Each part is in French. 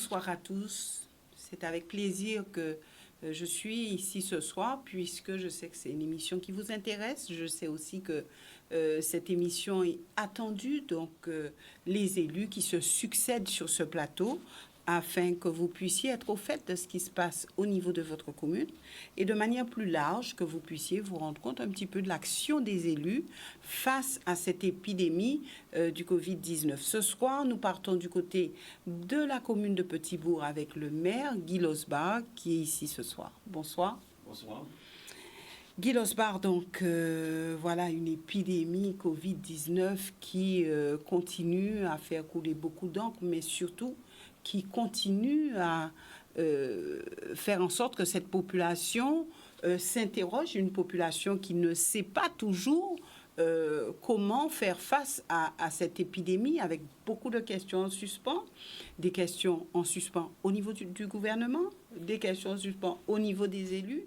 Bonsoir à tous. C'est avec plaisir que je suis ici ce soir puisque je sais que c'est une émission qui vous intéresse. Je sais aussi que cette émission est attendue, donc les élus qui se succèdent sur ce plateau afin que vous puissiez être au fait de ce qui se passe au niveau de votre commune et de manière plus large que vous puissiez vous rendre compte un petit peu de l'action des élus face à cette épidémie du Covid-19. Ce soir, nous partons du côté de la commune de Petit-Bourg avec le maire Guy Losbar qui est ici ce soir. Bonsoir. Bonsoir. Guy Losbar, donc voilà une épidémie Covid-19 qui continue à faire couler beaucoup d'encre, mais surtout qui continue à faire en sorte que cette population s'interroge, une population qui ne sait pas toujours comment faire face à cette épidémie, avec beaucoup de questions en suspens, des questions en suspens au niveau du gouvernement, des questions en suspens au niveau des élus.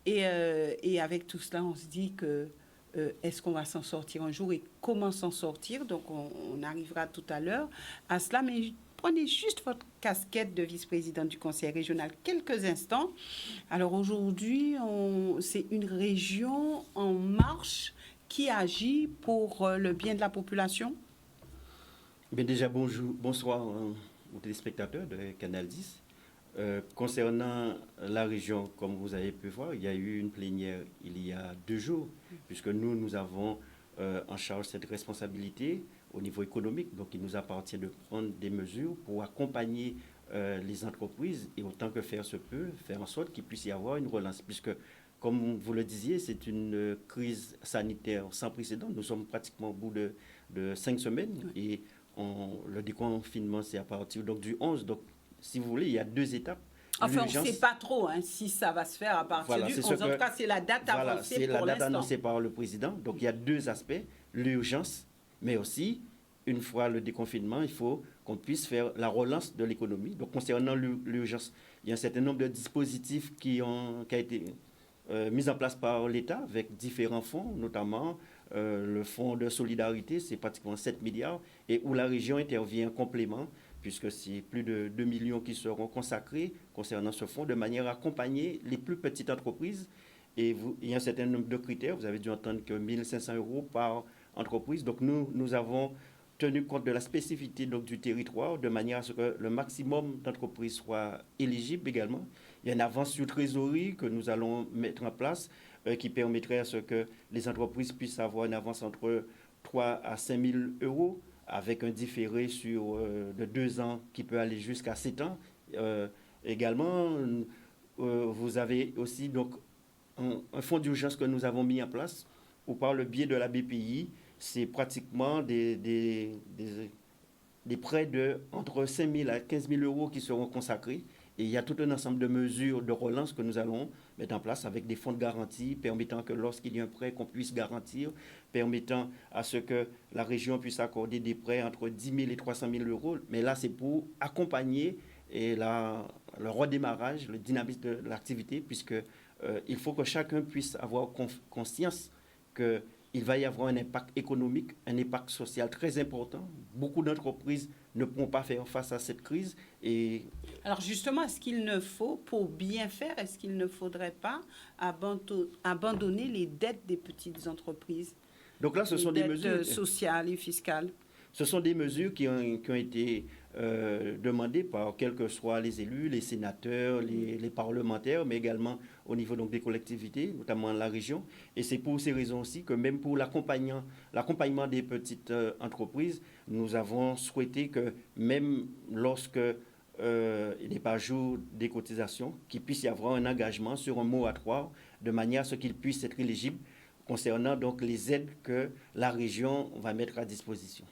Et avec tout cela, on se dit que est-ce qu'on va s'en sortir un jour et comment s'en sortir? Donc, on arrivera tout à l'heure à cela. Mais prenez juste votre casquette de vice-présidente du conseil régional quelques instants. Alors, aujourd'hui, c'est une région en marche qui agit pour le bien de la population. Bien, déjà, bonsoir aux téléspectateurs de Canal 10. Concernant la région, comme vous avez pu voir, il y a eu une plénière il y a 2 jours, puisque nous avons en charge cette responsabilité au niveau économique. Donc, il nous appartient de prendre des mesures pour accompagner les entreprises et autant que faire se peut, faire en sorte qu'il puisse y avoir une relance, puisque, comme vous le disiez, c'est une crise sanitaire sans précédent. Nous sommes pratiquement au bout de 5 semaines et le déconfinement, c'est à partir donc, du 11. Donc, si vous voulez, il y a 2 étapes. Enfin, on ne sait pas trop si ça va se faire à partir du 11. En tout cas, c'est la date avancée pour l'instant. C'est la date annoncée par le président. Donc, il y a 2 aspects. L'urgence, mais aussi, une fois le déconfinement, il faut qu'on puisse faire la relance de l'économie. Donc, concernant l'urgence, il y a un certain nombre de dispositifs qui ont été mis en place par l'État avec différents fonds, notamment le fonds de solidarité, c'est pratiquement 7 milliards, et où la région intervient en complément, puisque c'est plus de 2 millions qui seront consacrés concernant ce fonds, de manière à accompagner les plus petites entreprises. Et il y a un certain nombre de critères, vous avez dû entendre que 1 500 € par entreprise. Donc nous avons tenu compte de la spécificité donc, du territoire, de manière à ce que le maximum d'entreprises soient éligibles également. Il y a une avance sur trésorerie que nous allons mettre en place qui permettrait à ce que les entreprises puissent avoir une avance entre 3 à 5 000 € avec un différé de 2 ans qui peut aller jusqu'à 7 ans. Également, vous avez aussi donc, un fonds d'urgence que nous avons mis en place où par le biais de la BPI, c'est pratiquement des prêts entre 5 000 à 15 000 € qui seront consacrés. Et il y a tout un ensemble de mesures de relance que nous allons mettre en place avec des fonds de garantie permettant que lorsqu'il y a un prêt, qu'on puisse garantir, permettant à ce que la région puisse accorder des prêts entre 10 000 et 300 000 €. Mais là, c'est pour accompagner le redémarrage, le dynamisme de l'activité, puisqu'il faut que chacun puisse avoir conscience qu'il va y avoir un impact économique, un impact social très important. Beaucoup d'entreprises ne pourront pas faire face à cette crise. Alors justement, est-ce qu'il ne faut, pour bien faire, est-ce qu'il ne faudrait pas abandonner les dettes des petites entreprises? Donc là, ce sont des mesures sociales et fiscales. Ce sont des mesures qui ont été demandées par quels que soient les élus, les sénateurs, les parlementaires, mais également au niveau donc, des collectivités, notamment la région. Et c'est pour ces raisons aussi que même pour l'accompagnement des petites entreprises, nous avons souhaité que même lorsque il n'est pas jour des cotisations, qu'il puisse y avoir un engagement sur un moratoire de manière à ce qu'ils puissent être éligibles concernant donc les aides que la région va mettre à disposition.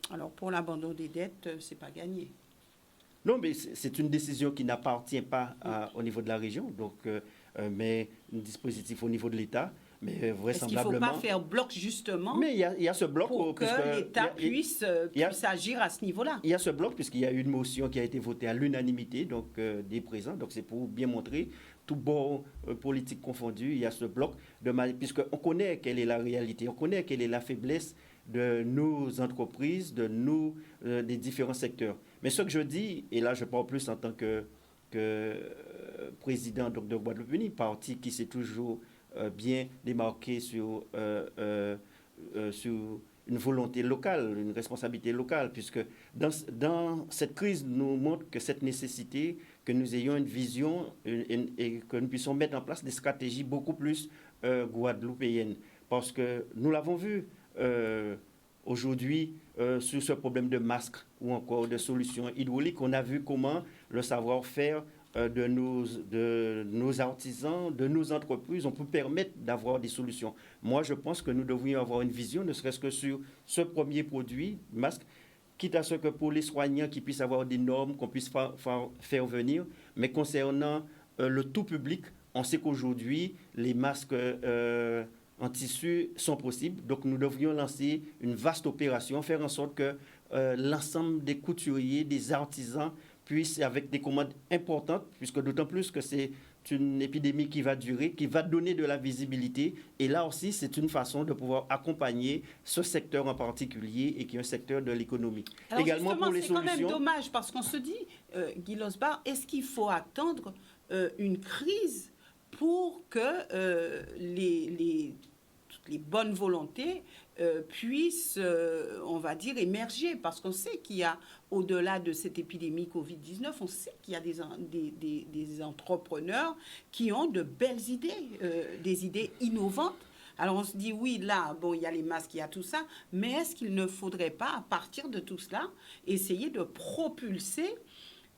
Alors, pour l'abandon des dettes, c'est pas gagné. Non, mais c'est une décision qui n'appartient pas au niveau de la région, donc, mais un dispositif au niveau de l'État. Mais vraisemblablement. Est-ce qu'il ne faut pas faire bloc, justement, mais il y a ce bloc pour que l'État puisse agir à ce niveau-là? Il y a ce bloc, puisqu'il y a eu une motion qui a été votée à l'unanimité donc, des présents. Donc, c'est pour bien montrer, tout bord politique confondu, il y a ce bloc, puisqu'on connaît quelle est la réalité, on connaît quelle est la faiblesse de nos entreprises, des différents secteurs. Mais ce que je dis, et là je parle plus en tant que président donc, de Guadeloupe-Uni, parti qui s'est toujours bien démarqué sur une volonté locale, une responsabilité locale, puisque dans cette crise nous montre que cette nécessité, que nous ayons une vision et que nous puissions mettre en place des stratégies beaucoup plus guadeloupéennes. Parce que nous l'avons vu aujourd'hui sur ce problème de masques ou encore de solutions hydrauliques, on a vu comment le savoir-faire de nos artisans, de nos entreprises, on peut permettre d'avoir des solutions. Moi, je pense que nous devrions avoir une vision, ne serait-ce que sur ce premier produit, masque, quitte à ce que pour les soignants qui puissent avoir des normes, qu'on puisse faire venir, mais concernant le tout public, on sait qu'aujourd'hui, les masques en tissu sont possibles, donc nous devrions lancer une vaste opération, faire en sorte que l'ensemble des couturiers, des artisans, puissent, avec des commandes importantes, puisque d'autant plus que c'est une épidémie qui va durer, qui va donner de la visibilité. Et là aussi, c'est une façon de pouvoir accompagner ce secteur en particulier et qui est un secteur de l'économie. Alors également pour les solutions. C'est quand même dommage parce qu'on se dit, Guy Losbar, est-ce qu'il faut attendre une crise pour que toutes les bonnes volontés puissent, on va dire, émerger, parce qu'on sait qu'il y a, au-delà de cette épidémie Covid-19, on sait qu'il y a des entrepreneurs qui ont de belles idées, des idées innovantes. Alors on se dit, oui, là, bon, il y a les masques, il y a tout ça, mais est-ce qu'il ne faudrait pas, à partir de tout cela, essayer de propulser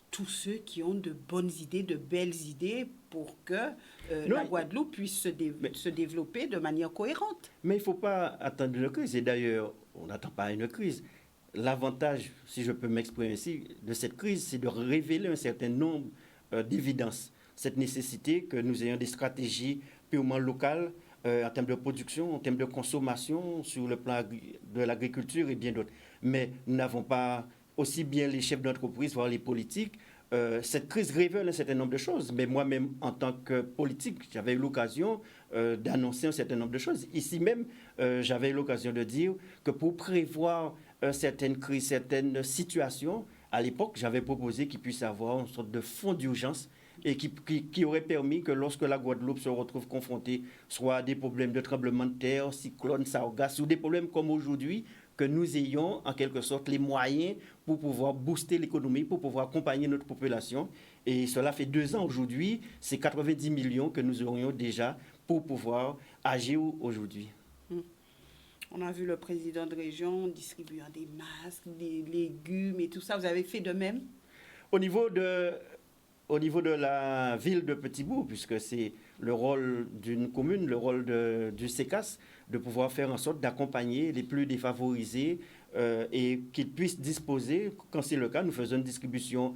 tous ceux qui ont de bonnes idées, de belles idées pour que la Guadeloupe puisse se développer de manière cohérente. Mais il ne faut pas attendre une crise. Et d'ailleurs, on n'attend pas une crise. L'avantage, si je peux m'exprimer ici, de cette crise, c'est de révéler un certain nombre d'évidences. Cette nécessité que nous ayons des stratégies purement locales en termes de production, en termes de consommation, sur le plan de l'agriculture et bien d'autres. Mais nous n'avons pas aussi bien les chefs d'entreprise, voire les politiques. Cette crise révèle un certain nombre de choses, mais moi-même, en tant que politique, j'avais eu l'occasion d'annoncer un certain nombre de choses. Ici même, j'avais eu l'occasion de dire que pour prévoir certaines crises, certaines situations, à l'époque, j'avais proposé qu'il puisse y avoir une sorte de fonds d'urgence et qui aurait permis que lorsque la Guadeloupe se retrouve confrontée soit à des problèmes de tremblement de terre, cyclone, sargasse, ou des problèmes comme aujourd'hui, que nous ayons en quelque sorte les moyens pour pouvoir booster l'économie, pour pouvoir accompagner notre population. Et cela fait 2 ans aujourd'hui, c'est 90 millions que nous aurions déjà pour pouvoir agir aujourd'hui. On a vu le président de région distribuant des masques, des légumes et tout ça. Vous avez fait de même? Au niveau de la ville de Petit-Bourg, puisque c'est le rôle d'une commune, le rôle du CECAS, de pouvoir faire en sorte d'accompagner les plus défavorisés et qu'ils puissent disposer, quand c'est le cas, nous faisons une distribution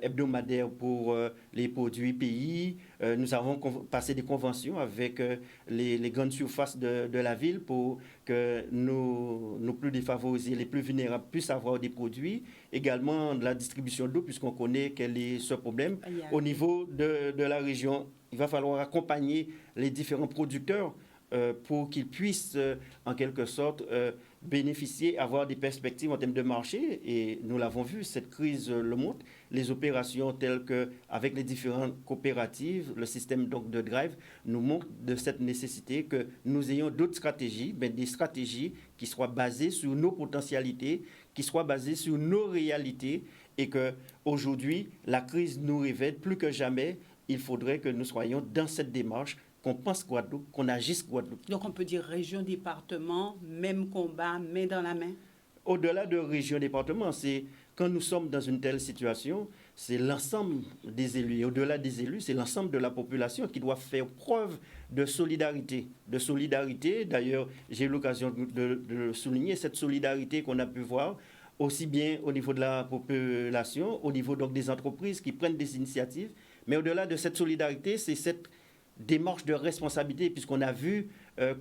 hebdomadaire pour les produits pays. Nous avons passé des conventions avec les grandes surfaces de la ville pour que nos plus défavorisés, les plus vulnérables puissent avoir des produits. Également de la distribution d'eau, puisqu'on connaît quel est ce problème. Au niveau de la région, il va falloir accompagner les différents producteurs pour qu'ils puissent, en quelque sorte, bénéficier, avoir des perspectives en termes de marché. Et nous l'avons vu, cette crise le montre. Les opérations telles qu'avec les différentes coopératives, le système donc de drive, nous montre de cette nécessité que nous ayons d'autres stratégies, mais des stratégies qui soient basées sur nos potentialités, qui soient basées sur nos réalités, et qu'aujourd'hui, la crise nous révèle plus que jamais, il faudrait que nous soyons dans cette démarche, qu'on pense Guadeloupe, qu'on agisse Guadeloupe. Donc on peut dire région, département, même combat, main dans la main? Au-delà de région, département, c'est quand nous sommes dans une telle situation, c'est l'ensemble des élus. Et au-delà des élus, c'est l'ensemble de la population qui doit faire preuve de solidarité. D'ailleurs, j'ai eu l'occasion de souligner cette solidarité qu'on a pu voir, aussi bien au niveau de la population, au niveau donc des entreprises qui prennent des initiatives. Mais au-delà de cette solidarité, c'est cette démarche de responsabilité, puisqu'on a vu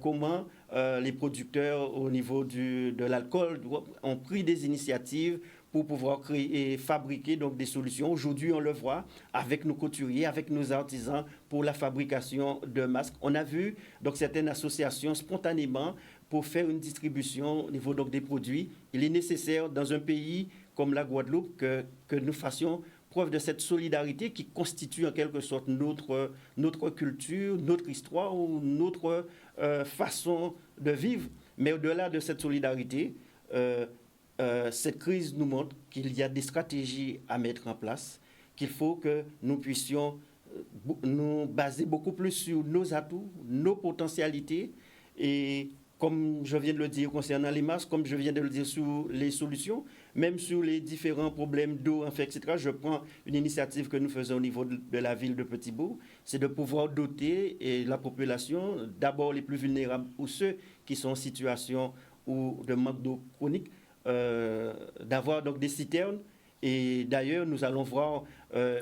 comment les producteurs au niveau de l'alcool ont pris des initiatives pour pouvoir créer et fabriquer donc des solutions. Aujourd'hui, on le voit avec nos couturiers, avec nos artisans pour la fabrication de masques. On a vu donc certaines associations spontanément pour faire une distribution au niveau donc des produits. Il est nécessaire dans un pays comme la Guadeloupe que nous fassions preuve de cette solidarité qui constitue en quelque sorte notre culture, notre histoire ou notre façon de vivre. Mais au-delà de cette solidarité, cette crise nous montre qu'il y a des stratégies à mettre en place, qu'il faut que nous puissions nous baser beaucoup plus sur nos atouts, nos potentialités et comme je viens de le dire concernant les masques, comme je viens de le dire sur les solutions, même sur les différents problèmes d'eau, etc. Je prends une initiative que nous faisons au niveau de la ville de Petit-Bourg, c'est de pouvoir doter la population, d'abord les plus vulnérables ou ceux qui sont en situation ou de manque d'eau chronique, d'avoir donc des citernes. Et d'ailleurs, nous allons voir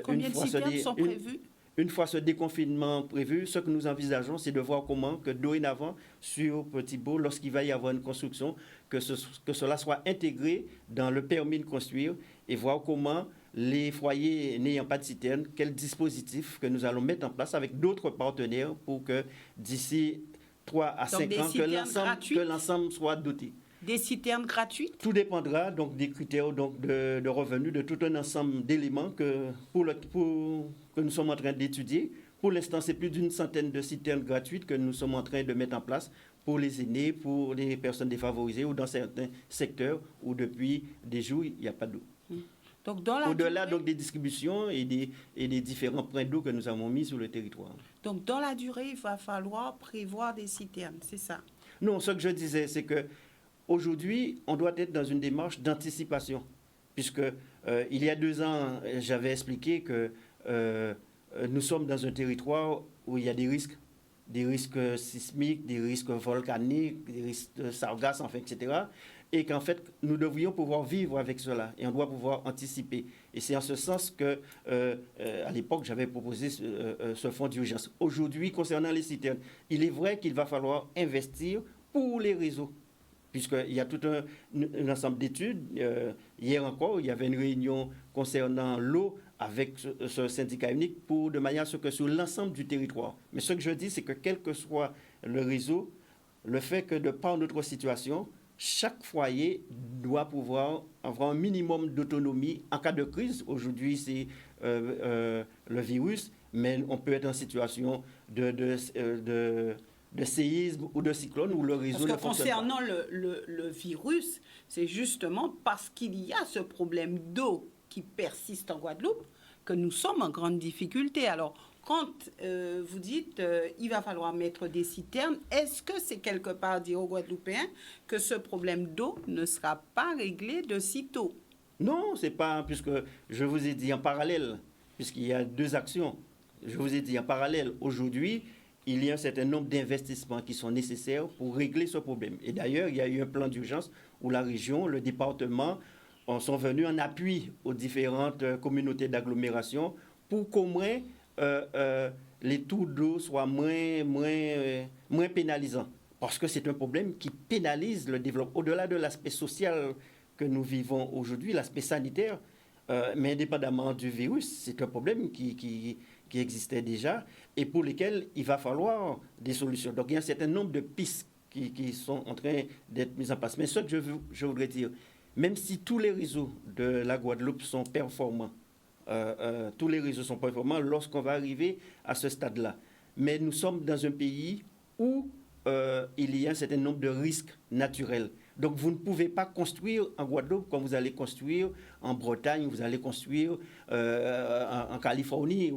combien de citernes sont prévues? Une fois ce déconfinement prévu, ce que nous envisageons, c'est de voir comment que dorénavant, sur Petit-Bourg, lorsqu'il va y avoir une construction, que cela soit intégré dans le permis de construire et voir comment les foyers n'ayant pas de citerne, quel dispositif que nous allons mettre en place avec d'autres partenaires pour que d'ici 3 à 5 ans, que l'ensemble soit doté. Des citernes gratuites? Tout dépendra donc des critères donc, de revenus, de tout un ensemble d'éléments que nous sommes en train d'étudier. Pour l'instant, c'est plus d'une centaine de citernes gratuites que nous sommes en train de mettre en place pour les aînés, pour les personnes défavorisées ou dans certains secteurs où depuis des jours, il n'y a pas d'eau. Donc, au-delà donc, des distributions et des différents points d'eau que nous avons mis sur le territoire. Donc, dans la durée, il va falloir prévoir des citernes, c'est ça? Non, ce que je disais, c'est que aujourd'hui, on doit être dans une démarche d'anticipation, puisque il y a 2 ans, j'avais expliqué que nous sommes dans un territoire où il y a des risques sismiques, des risques volcaniques, des risques de sargasses, enfin, etc. Et qu'en fait, nous devrions pouvoir vivre avec cela et on doit pouvoir anticiper. Et c'est en ce sens que, à l'époque, j'avais proposé ce fonds d'urgence. Aujourd'hui, concernant les citernes, il est vrai qu'il va falloir investir pour les réseaux, puisqu'il y a tout un ensemble d'études. Hier encore, il y avait une réunion concernant l'eau avec ce syndicat unique de manière à ce que sur l'ensemble du territoire. Mais ce que je dis, c'est que quel que soit le réseau, le fait que de par notre situation, chaque foyer doit pouvoir avoir un minimum d'autonomie en cas de crise. Aujourd'hui, c'est le virus, mais on peut être en situation de séisme ou de cyclone où le réseau ne fonctionne pas. Concernant le virus, c'est justement parce qu'il y a ce problème d'eau qui persiste en Guadeloupe que nous sommes en grande difficulté. Alors, quand vous dites il va falloir mettre des citernes, est-ce que c'est quelque part dire aux Guadeloupéens que ce problème d'eau ne sera pas réglé de sitôt? Non, c'est pas, puisque je vous ai dit en parallèle, puisqu'il y a 2 actions. Je vous ai dit en parallèle, aujourd'hui, il y a un certain nombre d'investissements qui sont nécessaires pour régler ce problème. Et d'ailleurs, il y a eu un plan d'urgence où la région, le département sont venus en appui aux différentes communautés d'agglomération pour qu'au moins les taux d'eau soient moins pénalisants. Parce que c'est un problème qui pénalise le développement. Au-delà de l'aspect social que nous vivons aujourd'hui, l'aspect sanitaire, mais indépendamment du virus, c'est un problème qui existait déjà et pour lesquels il va falloir des solutions. Donc il y a un certain nombre de pistes qui sont en train d'être mises en place. Mais ce que je voudrais dire, même si tous les réseaux de la Guadeloupe sont performants, tous les réseaux sont performants lorsqu'on va arriver à ce stade-là. Mais nous sommes dans un pays où il y a un certain nombre de risques naturels. Donc vous ne pouvez pas construire en Guadeloupe comme vous allez construire en Bretagne, vous allez construire en Californie.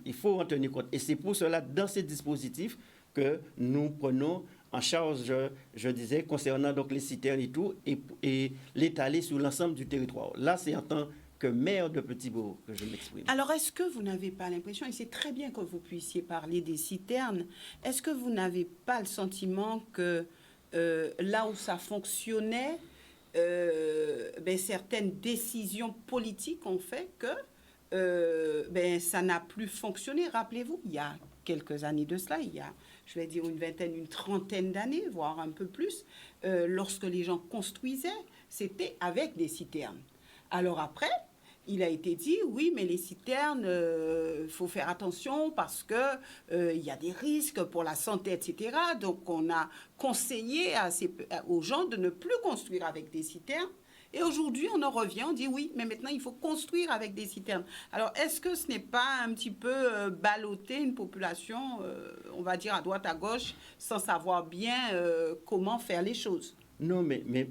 Il faut en tenir compte. Et c'est pour cela, dans ces dispositifs, que nous prenons en charge, je disais, concernant donc les citernes et tout, et l'étaler sur l'ensemble du territoire. Là, c'est en tant que maire de Petit-Bourg que je m'exprime. Alors, est-ce que vous n'avez pas l'impression, et c'est très bien que vous puissiez parler des citernes, est-ce que vous n'avez pas le sentiment que là où ça fonctionnait, certaines décisions politiques ont fait que ça n'a plus fonctionné? Rappelez-vous, il y a quelques années de cela, il y a, je vais dire, une trentaine d'années, voire un peu plus, lorsque les gens construisaient, c'était avec des citernes. Alors après, il a été dit, oui, mais les citernes, il faut faire attention parce que il y a des risques pour la santé, etc. Donc, on a conseillé aux gens de ne plus construire avec des citernes. Et aujourd'hui, on en revient, on dit oui, mais maintenant, il faut construire avec des citernes. Alors, est-ce que ce n'est pas un petit peu balloter une population, on va dire, à droite, à gauche, sans savoir bien comment faire les choses? Non, mais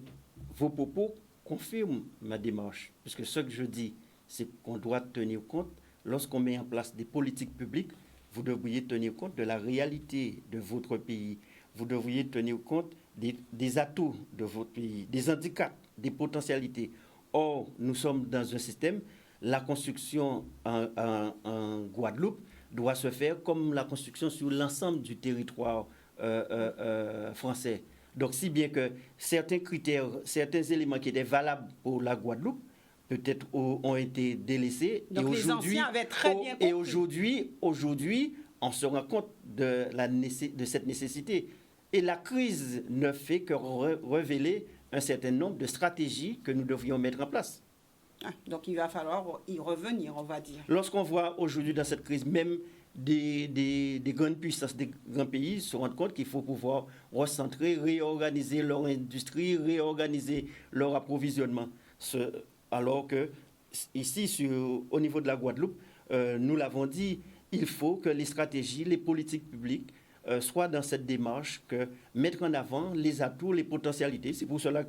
vos propos confirment ma démarche. Puisque ce que je dis, c'est qu'on doit tenir compte, lorsqu'on met en place des politiques publiques, vous devriez tenir compte de la réalité de votre pays. Vous devriez tenir compte des atouts de votre pays, des handicaps, des potentialités. Or, nous sommes dans un système, la construction en Guadeloupe doit se faire comme la construction sur l'ensemble du territoire français. Donc, si bien que certains critères, certains éléments qui étaient valables pour la Guadeloupe, peut-être ont été délaissés. Donc, les anciens avaient très bien compris. Et aujourd'hui, on se rend compte de cette nécessité. Et la crise ne fait que révéler un certain nombre de stratégies que nous devrions mettre en place. Donc, il va falloir y revenir, on va dire. Lorsqu'on voit aujourd'hui dans cette crise, même des grandes puissances, des grands pays se rendent compte qu'il faut pouvoir recentrer, réorganiser leur industrie, réorganiser leur approvisionnement. Alors que ici, au niveau de la Guadeloupe, nous l'avons dit, il faut que les stratégies, les politiques publiques soient dans cette démarche, que mettre en avant les atouts, les potentialités. C'est pour cela,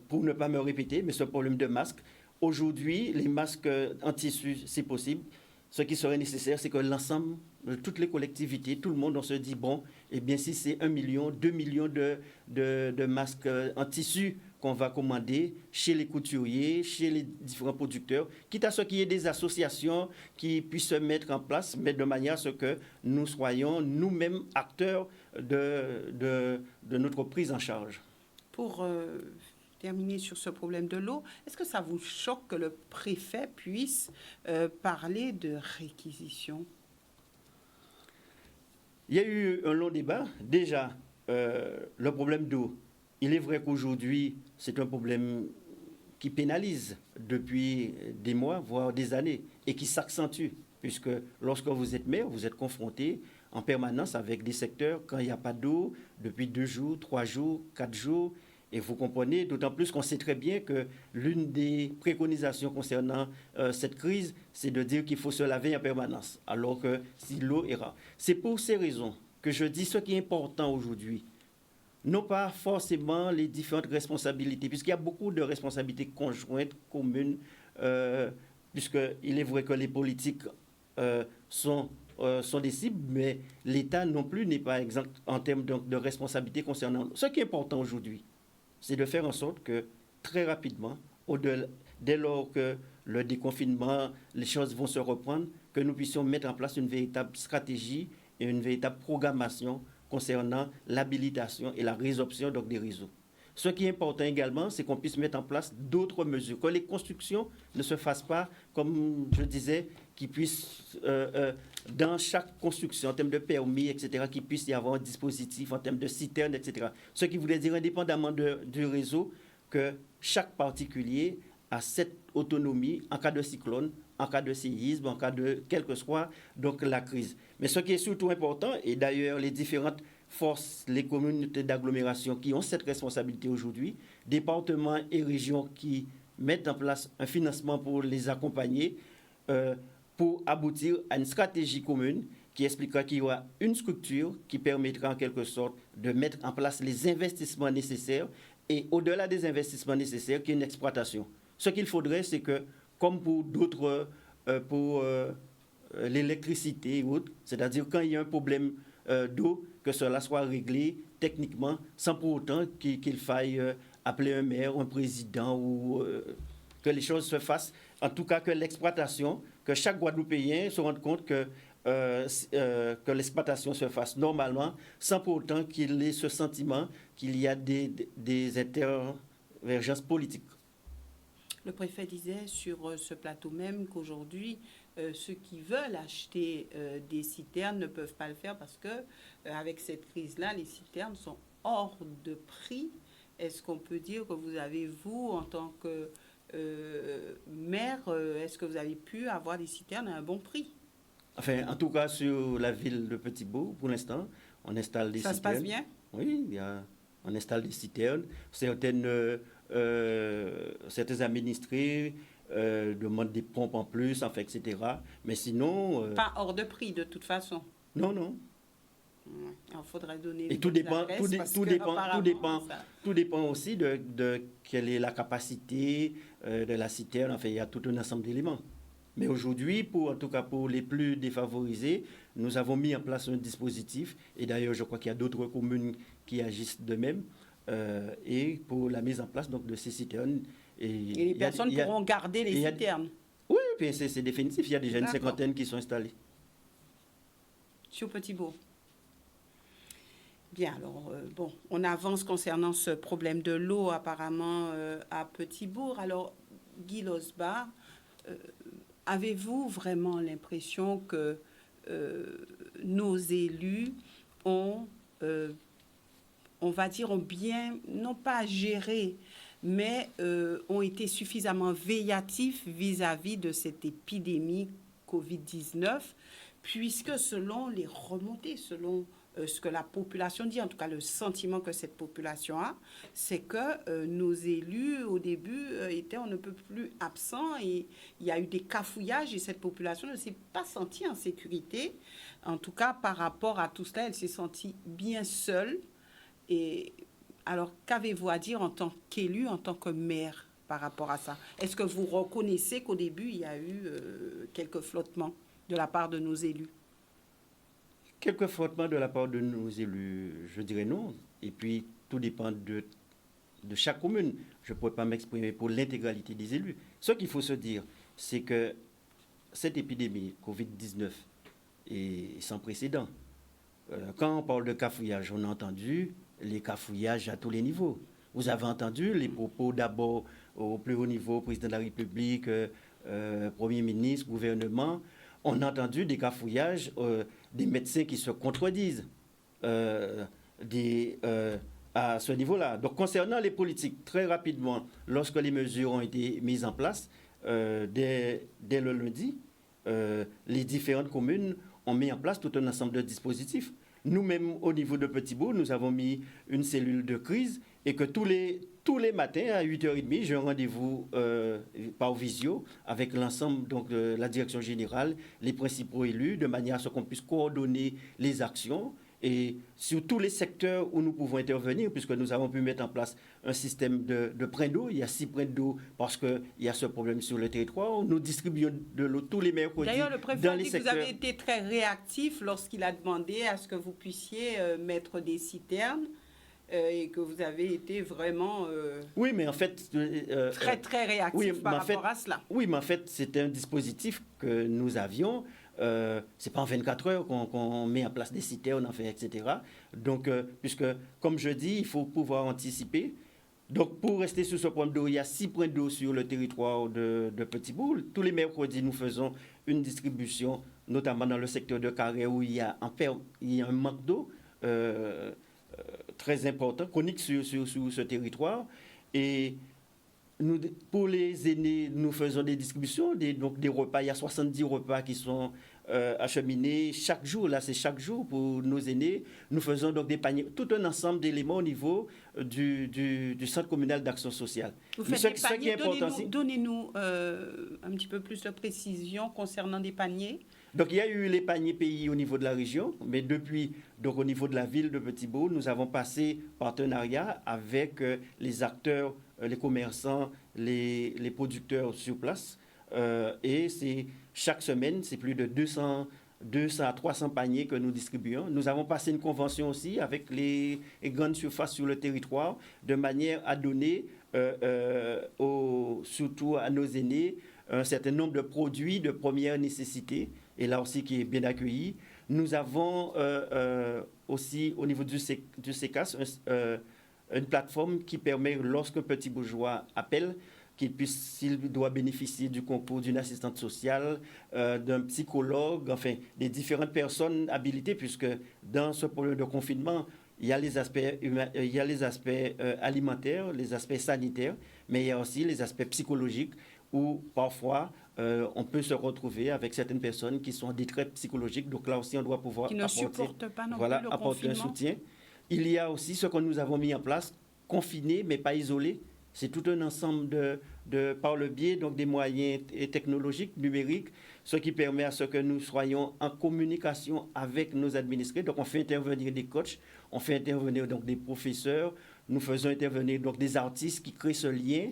pour ne pas me répéter, mais ce problème de masques, aujourd'hui, les masques en tissu, c'est possible. Ce qui serait nécessaire, c'est que l'ensemble de toutes les collectivités, tout le monde, on se dit, bon, eh bien, si c'est 1 million, 2 millions de masques en tissu qu'on va commander chez les couturiers, chez les différents producteurs, quitte à ce qu'il y ait des associations qui puissent se mettre en place, mais de manière à ce que nous soyons nous-mêmes acteurs de notre prise en charge. Pour terminer sur ce problème de l'eau, est-ce que ça vous choque que le préfet puisse parler de réquisition? Il y a eu un long débat. Déjà, le problème d'eau, il est vrai qu'aujourd'hui, c'est un problème qui pénalise depuis des mois, voire des années, et qui s'accentue, puisque lorsque vous êtes maire, vous êtes confronté en permanence avec des secteurs quand il n'y a pas d'eau, depuis 2 jours, 3 jours, 4 jours. Et vous comprenez, d'autant plus qu'on sait très bien que l'une des préconisations concernant cette crise, c'est de dire qu'il faut se laver en permanence, alors que si l'eau est rare. C'est pour ces raisons que je dis ce qui est important aujourd'hui. Non pas forcément les différentes responsabilités, puisqu'il y a beaucoup de responsabilités conjointes, communes, puisqu'il est vrai que les politiques sont des cibles, mais l'État non plus n'est pas exempt en termes de responsabilités concernant. Ce qui est important aujourd'hui, c'est de faire en sorte que très rapidement, dès lors que le déconfinement, les choses vont se reprendre, que nous puissions mettre en place une véritable stratégie et une véritable programmation concernant l'habilitation et la résorption donc, des réseaux. Ce qui est important également, c'est qu'on puisse mettre en place d'autres mesures, que les constructions ne se fassent pas, comme je disais, qu'il puisse, dans chaque construction, en termes de permis, etc., qu'il puisse y avoir un dispositif en termes de citernes, etc. Ce qui voulait dire, indépendamment du réseau, que chaque particulier a cette autonomie en cas de cyclone, en cas de séisme, en cas de quelle que soit donc la crise. Mais ce qui est surtout important, et d'ailleurs les différentes forces, les communautés d'agglomération qui ont cette responsabilité aujourd'hui, départements et régions qui mettent en place un financement pour les accompagner, pour aboutir à une stratégie commune qui expliquera qu'il y aura une structure qui permettra en quelque sorte de mettre en place les investissements nécessaires et au-delà des investissements nécessaires, qu'il y ait une exploitation. Ce qu'il faudrait, c'est que, comme pour d'autres, pour l'électricité et autres, c'est-à-dire quand il y a un problème d'eau, que cela soit réglé techniquement, sans pour autant qu'il faille appeler un maire, un président, ou que les choses se fassent. En tout cas, que l'exploitation, que chaque Guadeloupéen se rende compte que l'exploitation se fasse normalement, sans pour autant qu'il ait ce sentiment qu'il y a des intervergences politiques. Le préfet disait sur ce plateau même qu'aujourd'hui, ceux qui veulent acheter des citernes ne peuvent pas le faire parce que avec cette crise-là, les citernes sont hors de prix. Est-ce qu'on peut dire que vous avez, vous, en tant que maire, est-ce que vous avez pu avoir des citernes à un bon prix? Enfin, en tout cas, sur la ville de Petit-Bourg, pour l'instant, on installe des Ça citernes. se passe bien? Oui, on installe des citernes. Certains administrés demandent des pompes en plus, enfin, etc. Mais sinon... Pas hors de prix, de toute façon. Non, non. Il faudrait donner Et tout dépend aussi de quelle est la capacité de la citerne. Enfin, il y a tout un ensemble d'éléments. Mais aujourd'hui, en tout cas pour les plus défavorisés, nous avons mis en place un dispositif. Et d'ailleurs, je crois qu'il y a d'autres communes qui agissent de même. Et pour la mise en place donc, de ces citernes. Et les personnes pourront garder les citernes. Oui, puis c'est définitif. Il y a déjà une cinquantaine qui sont installées. Sur Petit-Bourg. Bien, alors, on avance concernant ce problème de l'eau apparemment à Petit-Bourg. Alors, Guy Losbar, avez-vous vraiment l'impression que nos élus ont bien, non pas géré, mais ont été suffisamment véatifs vis-à-vis de cette épidémie Covid-19, puisque selon les remontées, selon ce que la population dit, en tout cas le sentiment que cette population a, c'est que nos élus, au début, étaient on ne peut plus absents et il y a eu des cafouillages et cette population ne s'est pas sentie en sécurité. En tout cas, par rapport à tout cela, elle s'est sentie bien seule. Et alors, qu'avez-vous à dire en tant qu'élu, en tant que maire par rapport à ça? Est-ce que vous reconnaissez qu'au début, il y a eu quelques flottements de la part de nos élus? Quelques frottements de la part de nos élus, je dirais non. Et puis, tout dépend de chaque commune. Je ne pourrais pas m'exprimer pour l'intégralité des élus. Ce qu'il faut se dire, c'est que cette épidémie Covid-19 est sans précédent. Quand on parle de cafouillage, on a entendu les cafouillages à tous les niveaux. Vous avez entendu les propos d'abord au plus haut niveau, président de la République, Premier ministre, gouvernement. On a entendu des cafouillages, des médecins qui se contredisent à ce niveau-là. Donc, concernant les politiques, très rapidement, lorsque les mesures ont été mises en place, dès le lundi, les différentes communes ont mis en place tout un ensemble de dispositifs. Nous-mêmes, au niveau de Petit-Bourg, nous avons mis une cellule de crise et que tous les matins à 8h30, j'ai un rendez-vous par visio avec l'ensemble donc, de la direction générale, les principaux élus, de manière à ce qu'on puisse coordonner les actions et sur tous les secteurs où nous pouvons intervenir, puisque nous avons pu mettre en place un système de points d'eau. Il y a 6 points d'eau parce qu'il y a ce problème sur le territoire. Nous distribuons de l'eau tous les mercredis. D'ailleurs, le préfet a dit que vous avez été très réactif lorsqu'il a demandé à ce que vous puissiez mettre des citernes et que vous avez été vraiment oui, mais en fait, très, très réactif par rapport à cela. Oui, mais en fait, c'était un dispositif que nous avions. C'est pas en 24 heures qu'on met en place des citernes, enfin, etc. Donc, puisque, comme je dis, il faut pouvoir anticiper. Donc, pour rester sur ce point d'eau, il y a 6 points d'eau sur le territoire de Petit-Bourg. Tous les mercredis, nous faisons une distribution, notamment dans le secteur de Carré, où il y a un manque d'eau très important, chronique sur ce territoire. Et pour les aînés, nous faisons des distributions, donc des repas. Il y a 70 repas qui sont acheminés chaque jour. Là, c'est chaque jour pour nos aînés. Nous faisons donc des paniers, tout un ensemble d'éléments au niveau du Centre communal d'action sociale. Vous faites des paniers, donnez-nous un petit peu plus de précision concernant des paniers. Donc, il y a eu les paniers pays au niveau de la région, mais depuis, donc au niveau de la ville de Petit-Bourg, nous avons passé partenariat avec les acteurs, les commerçants, les producteurs sur place. Et c'est chaque semaine, c'est plus de 200 à 300 paniers que nous distribuons. Nous avons passé une convention aussi avec les grandes surfaces sur le territoire, de manière à donner, surtout à nos aînés, un certain nombre de produits de première nécessité, et là aussi qui est bien accueilli. Nous avons aussi au niveau du CECAS une plateforme qui permet, lorsqu'un petit bourgeois appelle, s'il doit bénéficier du concours d'une assistante sociale, d'un psychologue, enfin des différentes personnes habilitées, puisque dans ce problème de confinement, il y a les aspects, il y a les aspects alimentaires, les aspects sanitaires, mais il y a aussi les aspects psychologiques où parfois on peut se retrouver avec certaines personnes qui sont en détresse psychologique. Donc là aussi, on doit pouvoir qui ne supportent pas non voilà, plus le apporter un confinement. soutien. Il y a aussi ce que nous avons mis en place, confiné mais pas isolé. C'est tout un ensemble par le biais donc, des moyens technologiques, numériques, ce qui permet à ce que nous soyons en communication avec nos administrés. Donc on fait intervenir des coachs, on fait intervenir donc, des professeurs, nous faisons intervenir donc, des artistes qui créent ce lien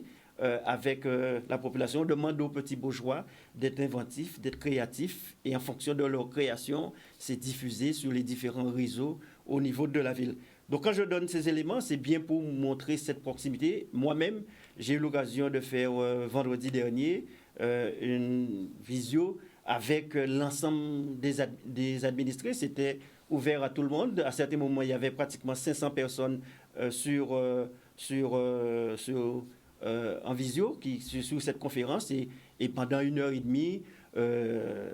avec la population. On demande aux petits bourgeois d'être inventifs, d'être créatifs, et en fonction de leur création, c'est diffusé sur les différents réseaux au niveau de la ville. Donc quand je donne ces éléments, c'est bien pour montrer cette proximité. Moi-même, j'ai eu l'occasion de faire vendredi dernier une visio avec l'ensemble des administrés. C'était ouvert à tout le monde. À certains moments, il y avait pratiquement 500 personnes en visio sur cette conférence. Et pendant 1h30,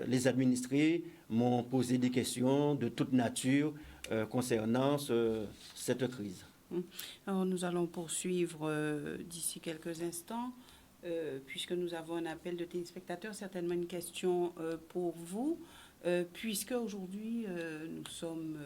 les administrés m'ont posé des questions de toute nature concernant cette crise. Alors, nous allons poursuivre d'ici quelques instants, puisque nous avons un appel de téléspectateurs, certainement une question pour vous, puisque aujourd'hui nous sommes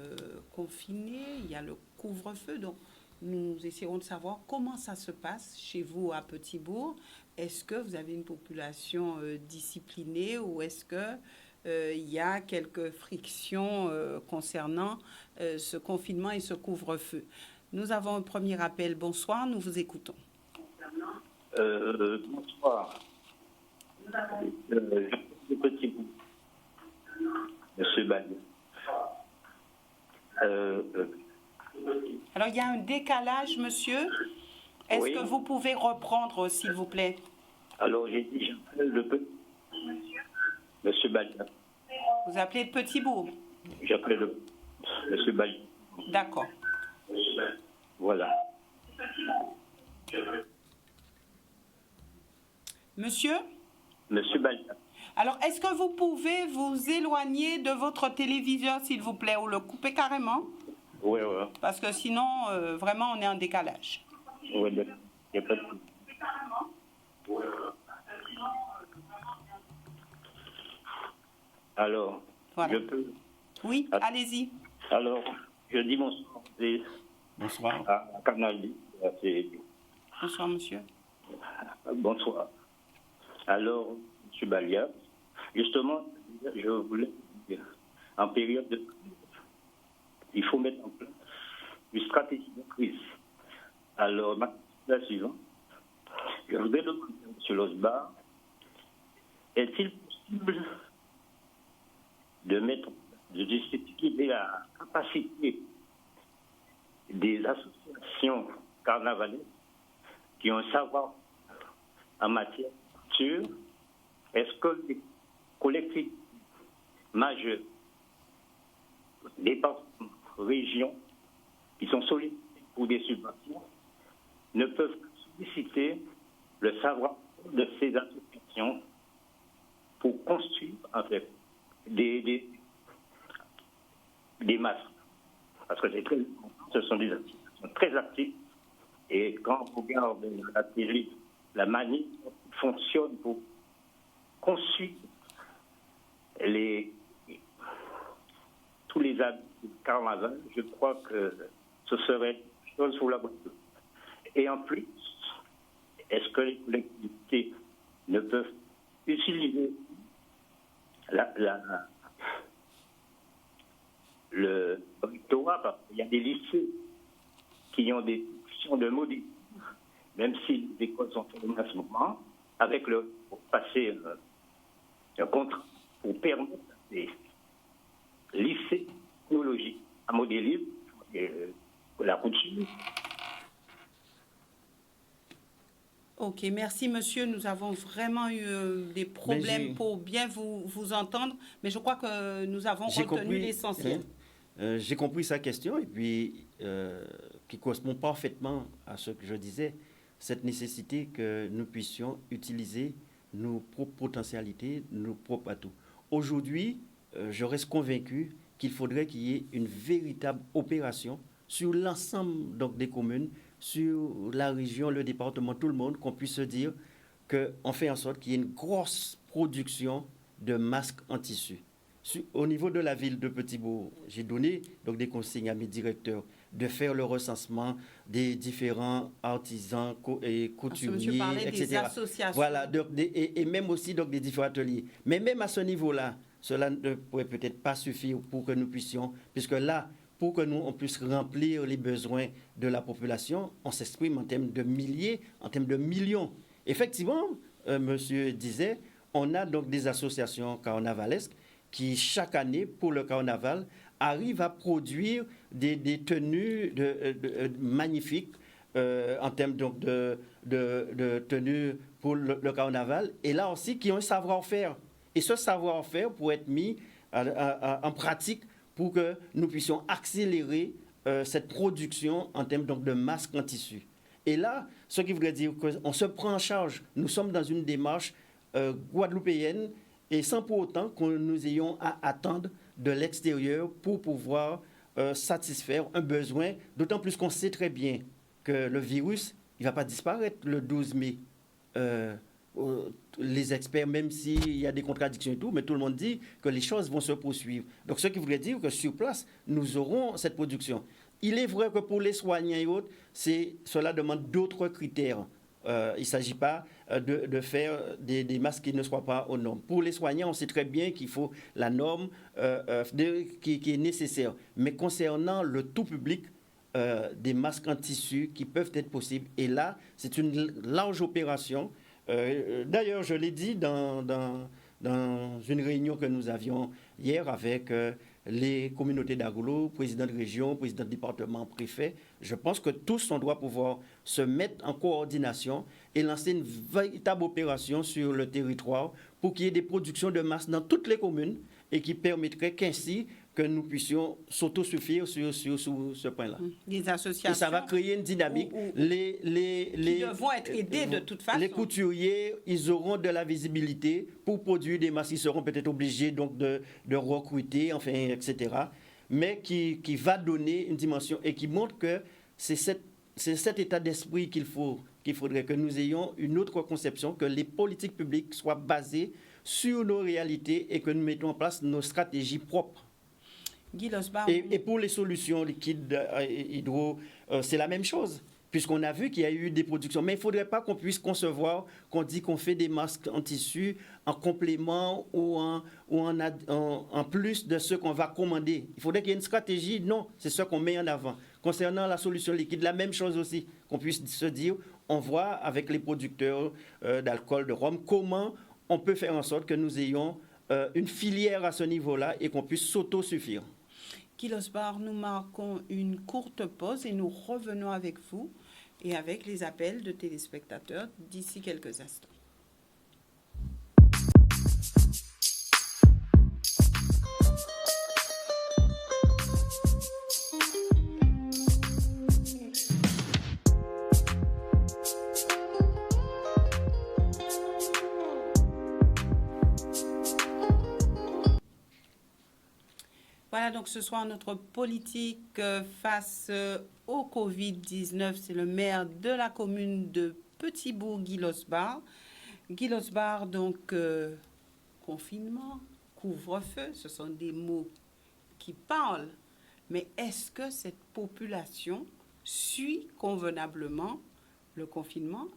confinés, il y a le couvre-feu, donc nous essaierons de savoir comment ça se passe chez vous à Petit-Bourg. Est-ce que vous avez une population disciplinée ou est-ce que il y a quelques frictions concernant ce confinement et ce couvre-feu? Nous avons un premier appel. Bonsoir, nous vous écoutons. Bonsoir. Petit-Bourg. Monsieur Badi. Alors, il y a un décalage, monsieur. Est-ce oui. que vous pouvez reprendre, s'il vous plaît? Alors, j'ai dit, j'appelle le petit. Monsieur Badi. Vous appelez Petit-Bourg? J'appelle Monsieur Badi. D'accord. Voilà. Monsieur? Monsieur Badi. Alors, est-ce que vous pouvez vous éloigner de votre téléviseur, s'il vous plaît, ou le couper carrément? Oui, oui. Parce que sinon, vraiment, on est en décalage. Oui, il n'y a pas de... Alors, voilà. Je peux... Oui, allez-y. Alors, je dis bonsoir. Bonsoir. À Canal. Bonsoir, monsieur. Bonsoir. Alors, M. Balia, justement, je voulais dire, en période de crise, il faut mettre en place une stratégie de crise. Alors, la suivante, je voudrais demander à M. Losbar, est-il possible de discipliner la capacité des associations carnavalesques qui ont un savoir en matière de culture? Est-ce que les collectivités majeures, départements, régions, qui sont sollicités pour des subventions, ne peuvent solliciter le savoir de ces associations pour construire en fait des masses? Parce que ce sont des associations très actives. Et quand on regarde la télé, la manière dont ils fonctionnent pour construire tous les habits du carnaval, je crois que ce serait une chose pour la bonne. Et en plus, est-ce que les collectivités ne peuvent utiliser le rectorat, parce qu'il y a des lycées qui ont des options de modif, même si les écoles sont fermées à ce moment, pour passer un contrat pour permettre à des lycées technologiques à modéliser la couture. Ok, merci monsieur. Nous avons vraiment eu des problèmes pour bien vous entendre, mais je crois que nous avons retenu l'essentiel. J'ai compris sa question et puis qui correspond parfaitement à ce que je disais, cette nécessité que nous puissions utiliser nos propres potentialités, nos propres atouts. Aujourd'hui, je reste convaincu qu'il faudrait qu'il y ait une véritable opération sur l'ensemble donc, des communes, sur la région, le département, tout le monde, qu'on puisse se dire qu'on fait en sorte qu'il y ait une grosse production de masques en tissu. Au niveau de la ville de Petit-Bourg, j'ai donné donc, des consignes à mes directeurs de faire le recensement des différents artisans et couturiers, etc. Des associations. Voilà, et même aussi donc, des différents ateliers. Mais même à ce niveau-là, cela ne pourrait peut-être pas suffire pour que nous puissions, puisque là, pour que nous on puisse remplir les besoins de la population, on s'exprime en termes de milliers, en termes de millions. Effectivement, monsieur disait, on a donc des associations carnavalesques qui, chaque année, pour le carnaval, arrivent à produire des tenues magnifiques en termes donc, de tenues pour le carnaval, et là aussi qui ont un savoir-faire. Et ce savoir-faire pourrait être mis en pratique pour que nous puissions accélérer cette production en termes donc, de masques en tissu. Et là, ce qui voudrait dire qu'on se prend en charge. Nous sommes dans une démarche guadeloupéenne et sans pour autant que nous ayons à attendre de l'extérieur pour pouvoir satisfaire un besoin, d'autant plus qu'on sait très bien que le virus, il ne va pas disparaître le 12 mai. Les experts, même s'il y a des contradictions et tout, mais tout le monde dit que les choses vont se poursuivre. Donc, ce qui voudrait dire que sur place, nous aurons cette production. Il est vrai que pour les soignants et autres, cela demande d'autres critères. Il ne s'agit pas de faire des masques qui ne soient pas aux normes. Pour les soignants, on sait très bien qu'il faut la norme qui est nécessaire. Mais concernant le tout public, des masques en tissu qui peuvent être possibles. Et là, c'est une large opération. D'ailleurs, je l'ai dit dans une réunion que nous avions hier avec les communautés d'Agolo, présidents de région, présidents de département, préfets. Je pense que tous, on doit pouvoir se mettre en coordination et lancer une véritable opération sur le territoire pour qu'il y ait des productions de masse dans toutes les communes et qui permettrait qu'ainsi que nous puissions s'autosuffire sur ce point-là. Des associations. Et ça va créer une dynamique. Qui devront être aidés de toute façon. Les couturiers, ils auront de la visibilité pour produire des masques. Ils seront peut-être obligés donc, de recruter, enfin, etc. Mais qui va donner une dimension et qui montre que c'est cet état d'esprit qu'il faudrait que nous ayons une autre conception, que les politiques publiques soient basées sur nos réalités et que nous mettons en place nos stratégies propres. Guy Losbar. Et pour les solutions liquides hydro, c'est la même chose, puisqu'on a vu qu'il y a eu des productions. Mais il ne faudrait pas qu'on puisse concevoir qu'on dit qu'on fait des masques en tissu en complément ou en plus de ce qu'on va commander. Il faudrait qu'il y ait une stratégie. Non, c'est ce qu'on met en avant. Concernant la solution liquide, la même chose aussi, qu'on puisse se dire, on voit avec les producteurs d'alcool, de rhum, comment on peut faire en sorte que nous ayons une filière à ce niveau-là et qu'on puisse s'autosuffire. Guy Losbar, nous marquons une courte pause et nous revenons avec vous et avec les appels de téléspectateurs d'ici quelques instants. Voilà, donc ce soir, notre politique face au Covid-19, c'est le maire de la commune de Petit-Bourg, Guy Losbar. Guy Losbar, donc, confinement, couvre-feu, ce sont des mots qui parlent. Mais est-ce que cette population suit convenablement le confinement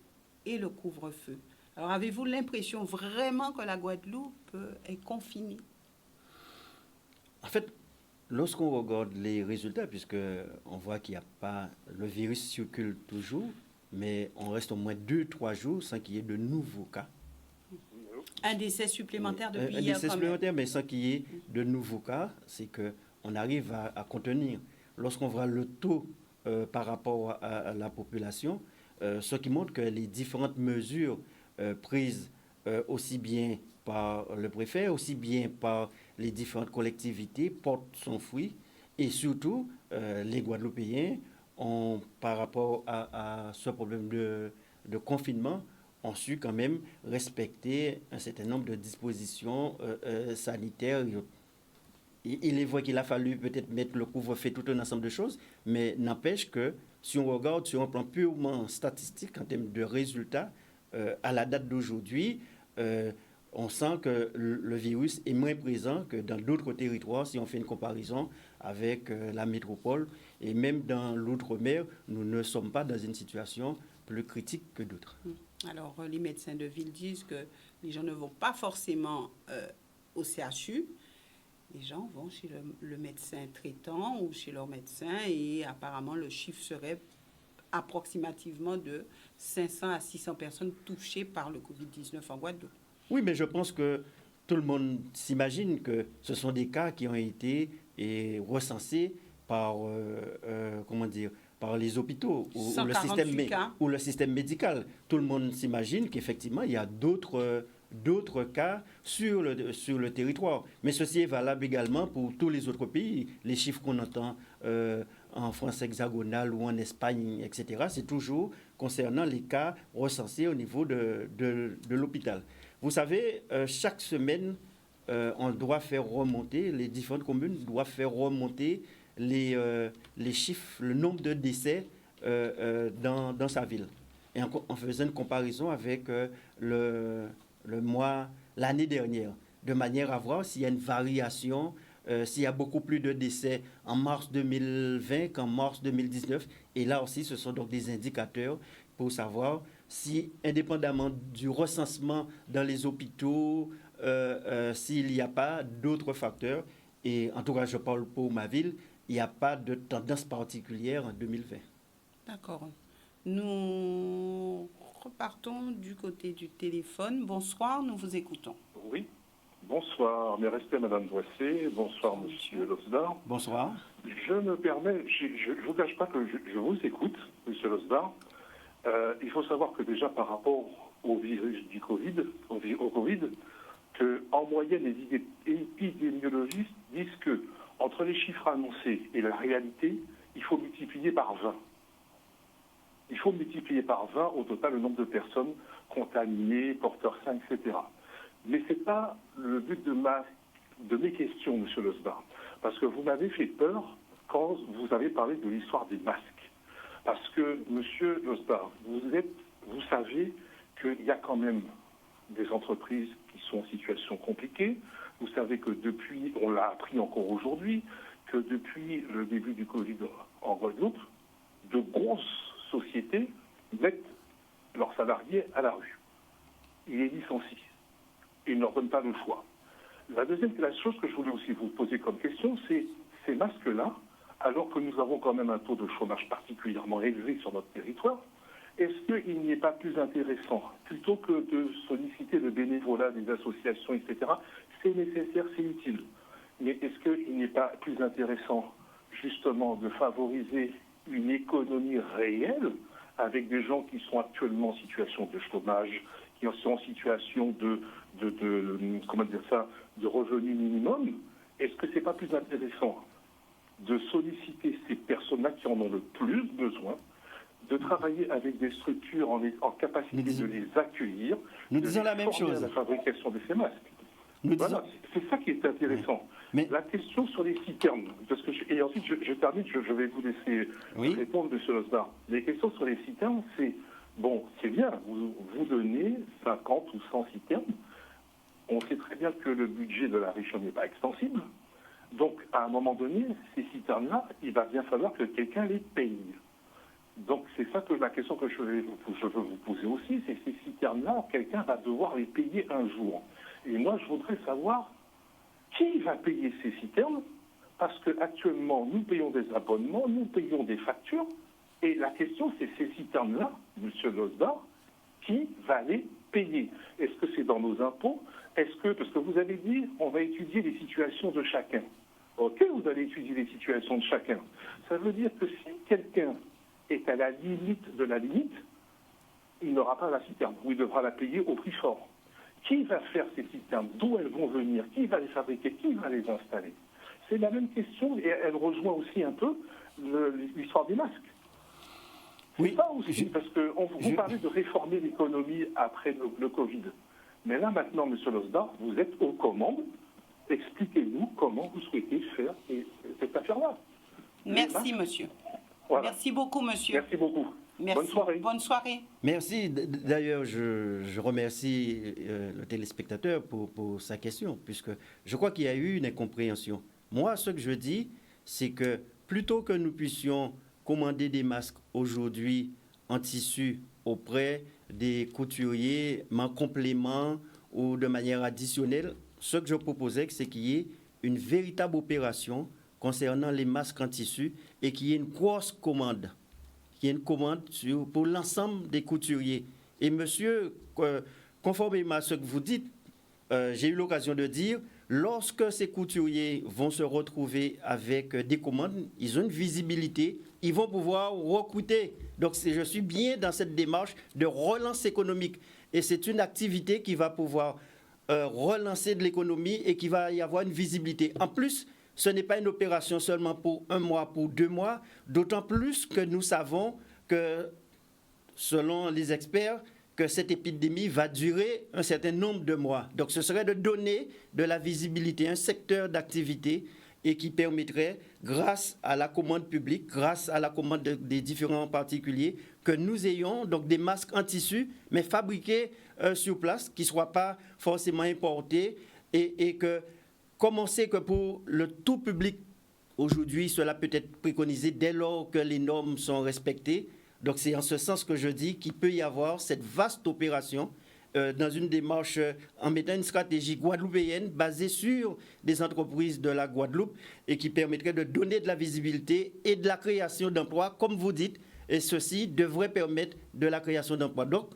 et le couvre-feu? Alors, avez-vous l'impression vraiment que la Guadeloupe est confinée? En fait, lorsqu'on regarde les résultats, puisqu'on voit qu'il n'y a pas... Le virus circule toujours, mais on reste au moins 2-3 jours sans qu'il y ait de nouveaux cas. Un décès supplémentaire depuis hier. Un décès supplémentaire, mais sans qu'il y ait de nouveaux cas, c'est qu'on arrive à contenir. Lorsqu'on voit le taux par rapport à la population, ce qui montre que les différentes mesures prises aussi bien par le préfet, aussi bien par les différentes collectivités portent son fruit. Et surtout, les Guadeloupéens ont, par rapport à ce problème de confinement, ont su quand même respecter un certain nombre de dispositions sanitaires. il est vrai qu'il a fallu peut-être mettre le couvre-feu, tout un ensemble de choses, mais n'empêche que si on regarde sur un plan purement statistique, en termes de résultats, à la date d'aujourd'hui, on sent que le virus est moins présent que dans d'autres territoires si on fait une comparaison avec la métropole. Et même dans l'outre-mer, nous ne sommes pas dans une situation plus critique que d'autres. Alors, les médecins de ville disent que les gens ne vont pas forcément au CHU. Les gens vont chez le médecin traitant ou chez leur médecin et apparemment le chiffre serait approximativement de 500 à 600 personnes touchées par le Covid-19 en Guadeloupe. Oui, mais je pense que tout le monde s'imagine que ce sont des cas qui ont été recensés par, par les hôpitaux ou le système médical. Tout le monde s'imagine qu'effectivement, il y a d'autres cas sur le territoire. Mais ceci est valable également pour tous les autres pays. Les chiffres qu'on entend en France hexagonale ou en Espagne, etc., c'est toujours concernant les cas recensés au niveau de l'hôpital. Vous savez, chaque semaine, on doit faire remonter, les différentes communes doivent faire remonter les chiffres, le nombre de décès dans sa ville. Et en faisant une comparaison avec l'année dernière, de manière à voir s'il y a une variation, s'il y a beaucoup plus de décès en mars 2020 qu'en mars 2019. Et là aussi, ce sont donc des indicateurs pour savoir si, indépendamment du recensement dans les hôpitaux, s'il n'y a pas d'autres facteurs. Et en tout cas, je parle pour ma ville, il n'y a pas de tendance particulière en 2020. D'accord. Nous repartons du côté du téléphone. Bonsoir, nous vous écoutons. Oui, bonsoir. Mes respects, Madame Boissé. Bonsoir, Monsieur Losdar. Bonsoir. Je me permets, je ne vous cache pas que je vous écoute, Monsieur Losdar. Il faut savoir que déjà par rapport au virus du Covid, au Covid, qu'en moyenne, les épidémiologistes disent que entre les chiffres annoncés et la réalité, il faut multiplier par 20. Il faut multiplier par 20 au total le nombre de personnes contaminées, porteurs sains, etc. Mais ce n'est pas le but de mes questions, M. Losbar, parce que vous m'avez fait peur quand vous avez parlé de l'histoire des masques. Parce que, M. Losbar, vous savez qu'il y a quand même des entreprises qui sont en situation compliquée. Vous savez que depuis, on l'a appris encore aujourd'hui, que depuis le début du Covid en Guadeloupe, de grosses sociétés mettent leurs salariés à la rue. Ils les licencient. Ils ne leur donnent pas le choix. La chose que je voulais aussi vous poser comme question, c'est ces masques-là, alors que nous avons quand même un taux de chômage particulièrement élevé sur notre territoire, est-ce qu'il n'est pas plus intéressant, plutôt que de solliciter le bénévolat des associations, etc., c'est nécessaire, c'est utile, mais est-ce qu'il n'est pas plus intéressant, justement, de favoriser une économie réelle avec des gens qui sont actuellement en situation de chômage, qui sont en situation de revenu minimum? Est-ce que c'est pas plus intéressant de solliciter ces personnes-là qui en ont le plus besoin, de travailler avec des structures en capacité de les accueillir, nous disons la même chose. La fabrication de ces masques. Voilà, c'est ça qui est intéressant. Mais la question sur les citernes, parce que et ensuite je termine, je vais vous laisser répondre, M. Losbar. Les questions sur les citernes, c'est bien, vous donnez 50 ou 100 citernes. On sait très bien que le budget de la région n'est pas extensible. Donc, à un moment donné, ces citernes-là, il va bien falloir que quelqu'un les paye. Donc, c'est ça que la question que je veux vous poser aussi, c'est ces citernes-là, quelqu'un va devoir les payer un jour. Et moi, je voudrais savoir qui va payer ces citernes, parce qu'actuellement, nous payons des abonnements, nous payons des factures, et la question, c'est ces citernes-là, M. Losbar, qui va les payer? Est-ce que c'est dans nos impôts? Parce que vous avez dit, on va étudier les situations de chacun. Ok, vous allez étudier les situations de chacun. Ça veut dire que si quelqu'un est à la limite de la limite, il n'aura pas la citerne, ou il devra la payer au prix fort. Qui va faire ces citernes? D'où elles vont venir? Qui va les fabriquer? Qui va les installer? C'est la même question, et elle rejoint aussi un peu l'histoire des masques. Oui, ça aussi, parce que vous parlez de réformer l'économie après le Covid. Mais là, maintenant, M. Losdar, vous êtes aux commandes expliquez-nous comment vous souhaitez faire cette affaire-là. Merci, monsieur. Voilà. Merci beaucoup, monsieur. Merci beaucoup. Merci. Bonne soirée. Bonne soirée. Merci. D'ailleurs, je remercie le téléspectateur pour sa question, puisque je crois qu'il y a eu une incompréhension. Moi, ce que je dis, c'est que plutôt que nous puissions commander des masques aujourd'hui en tissu auprès des couturiers, en complément ou de manière additionnelle, ce que je proposais, c'est qu'il y ait une véritable opération concernant les masques en tissu et qu'il y ait une grosse commande. Qu'il y ait une commande pour l'ensemble des couturiers. Et monsieur, conformément à ce que vous dites, j'ai eu l'occasion de dire, lorsque ces couturiers vont se retrouver avec des commandes, ils ont une visibilité, ils vont pouvoir recruter. Donc je suis bien dans cette démarche de relance économique. Et c'est une activité qui va pouvoir relancer de l'économie et qui va y avoir une visibilité. En plus, ce n'est pas une opération seulement pour 1 mois, pour 2 mois, d'autant plus que nous savons que, selon les experts, que cette épidémie va durer un certain nombre de mois. Donc ce serait de donner de la visibilité à un secteur d'activité et qui permettrait, grâce à la commande publique, grâce à la commande des différents particuliers, que nous ayons donc des masques en tissu, mais fabriqués sur place, qui ne soient pas forcément importés et que, comme on sait que pour le tout public, aujourd'hui, cela peut être préconisé dès lors que les normes sont respectées. Donc c'est en ce sens que je dis qu'il peut y avoir cette vaste opération dans une démarche en mettant une stratégie guadeloupéenne basée sur des entreprises de la Guadeloupe et qui permettrait de donner de la visibilité et de la création d'emplois, comme vous dites, et ceci devrait permettre de la création d'emplois. Donc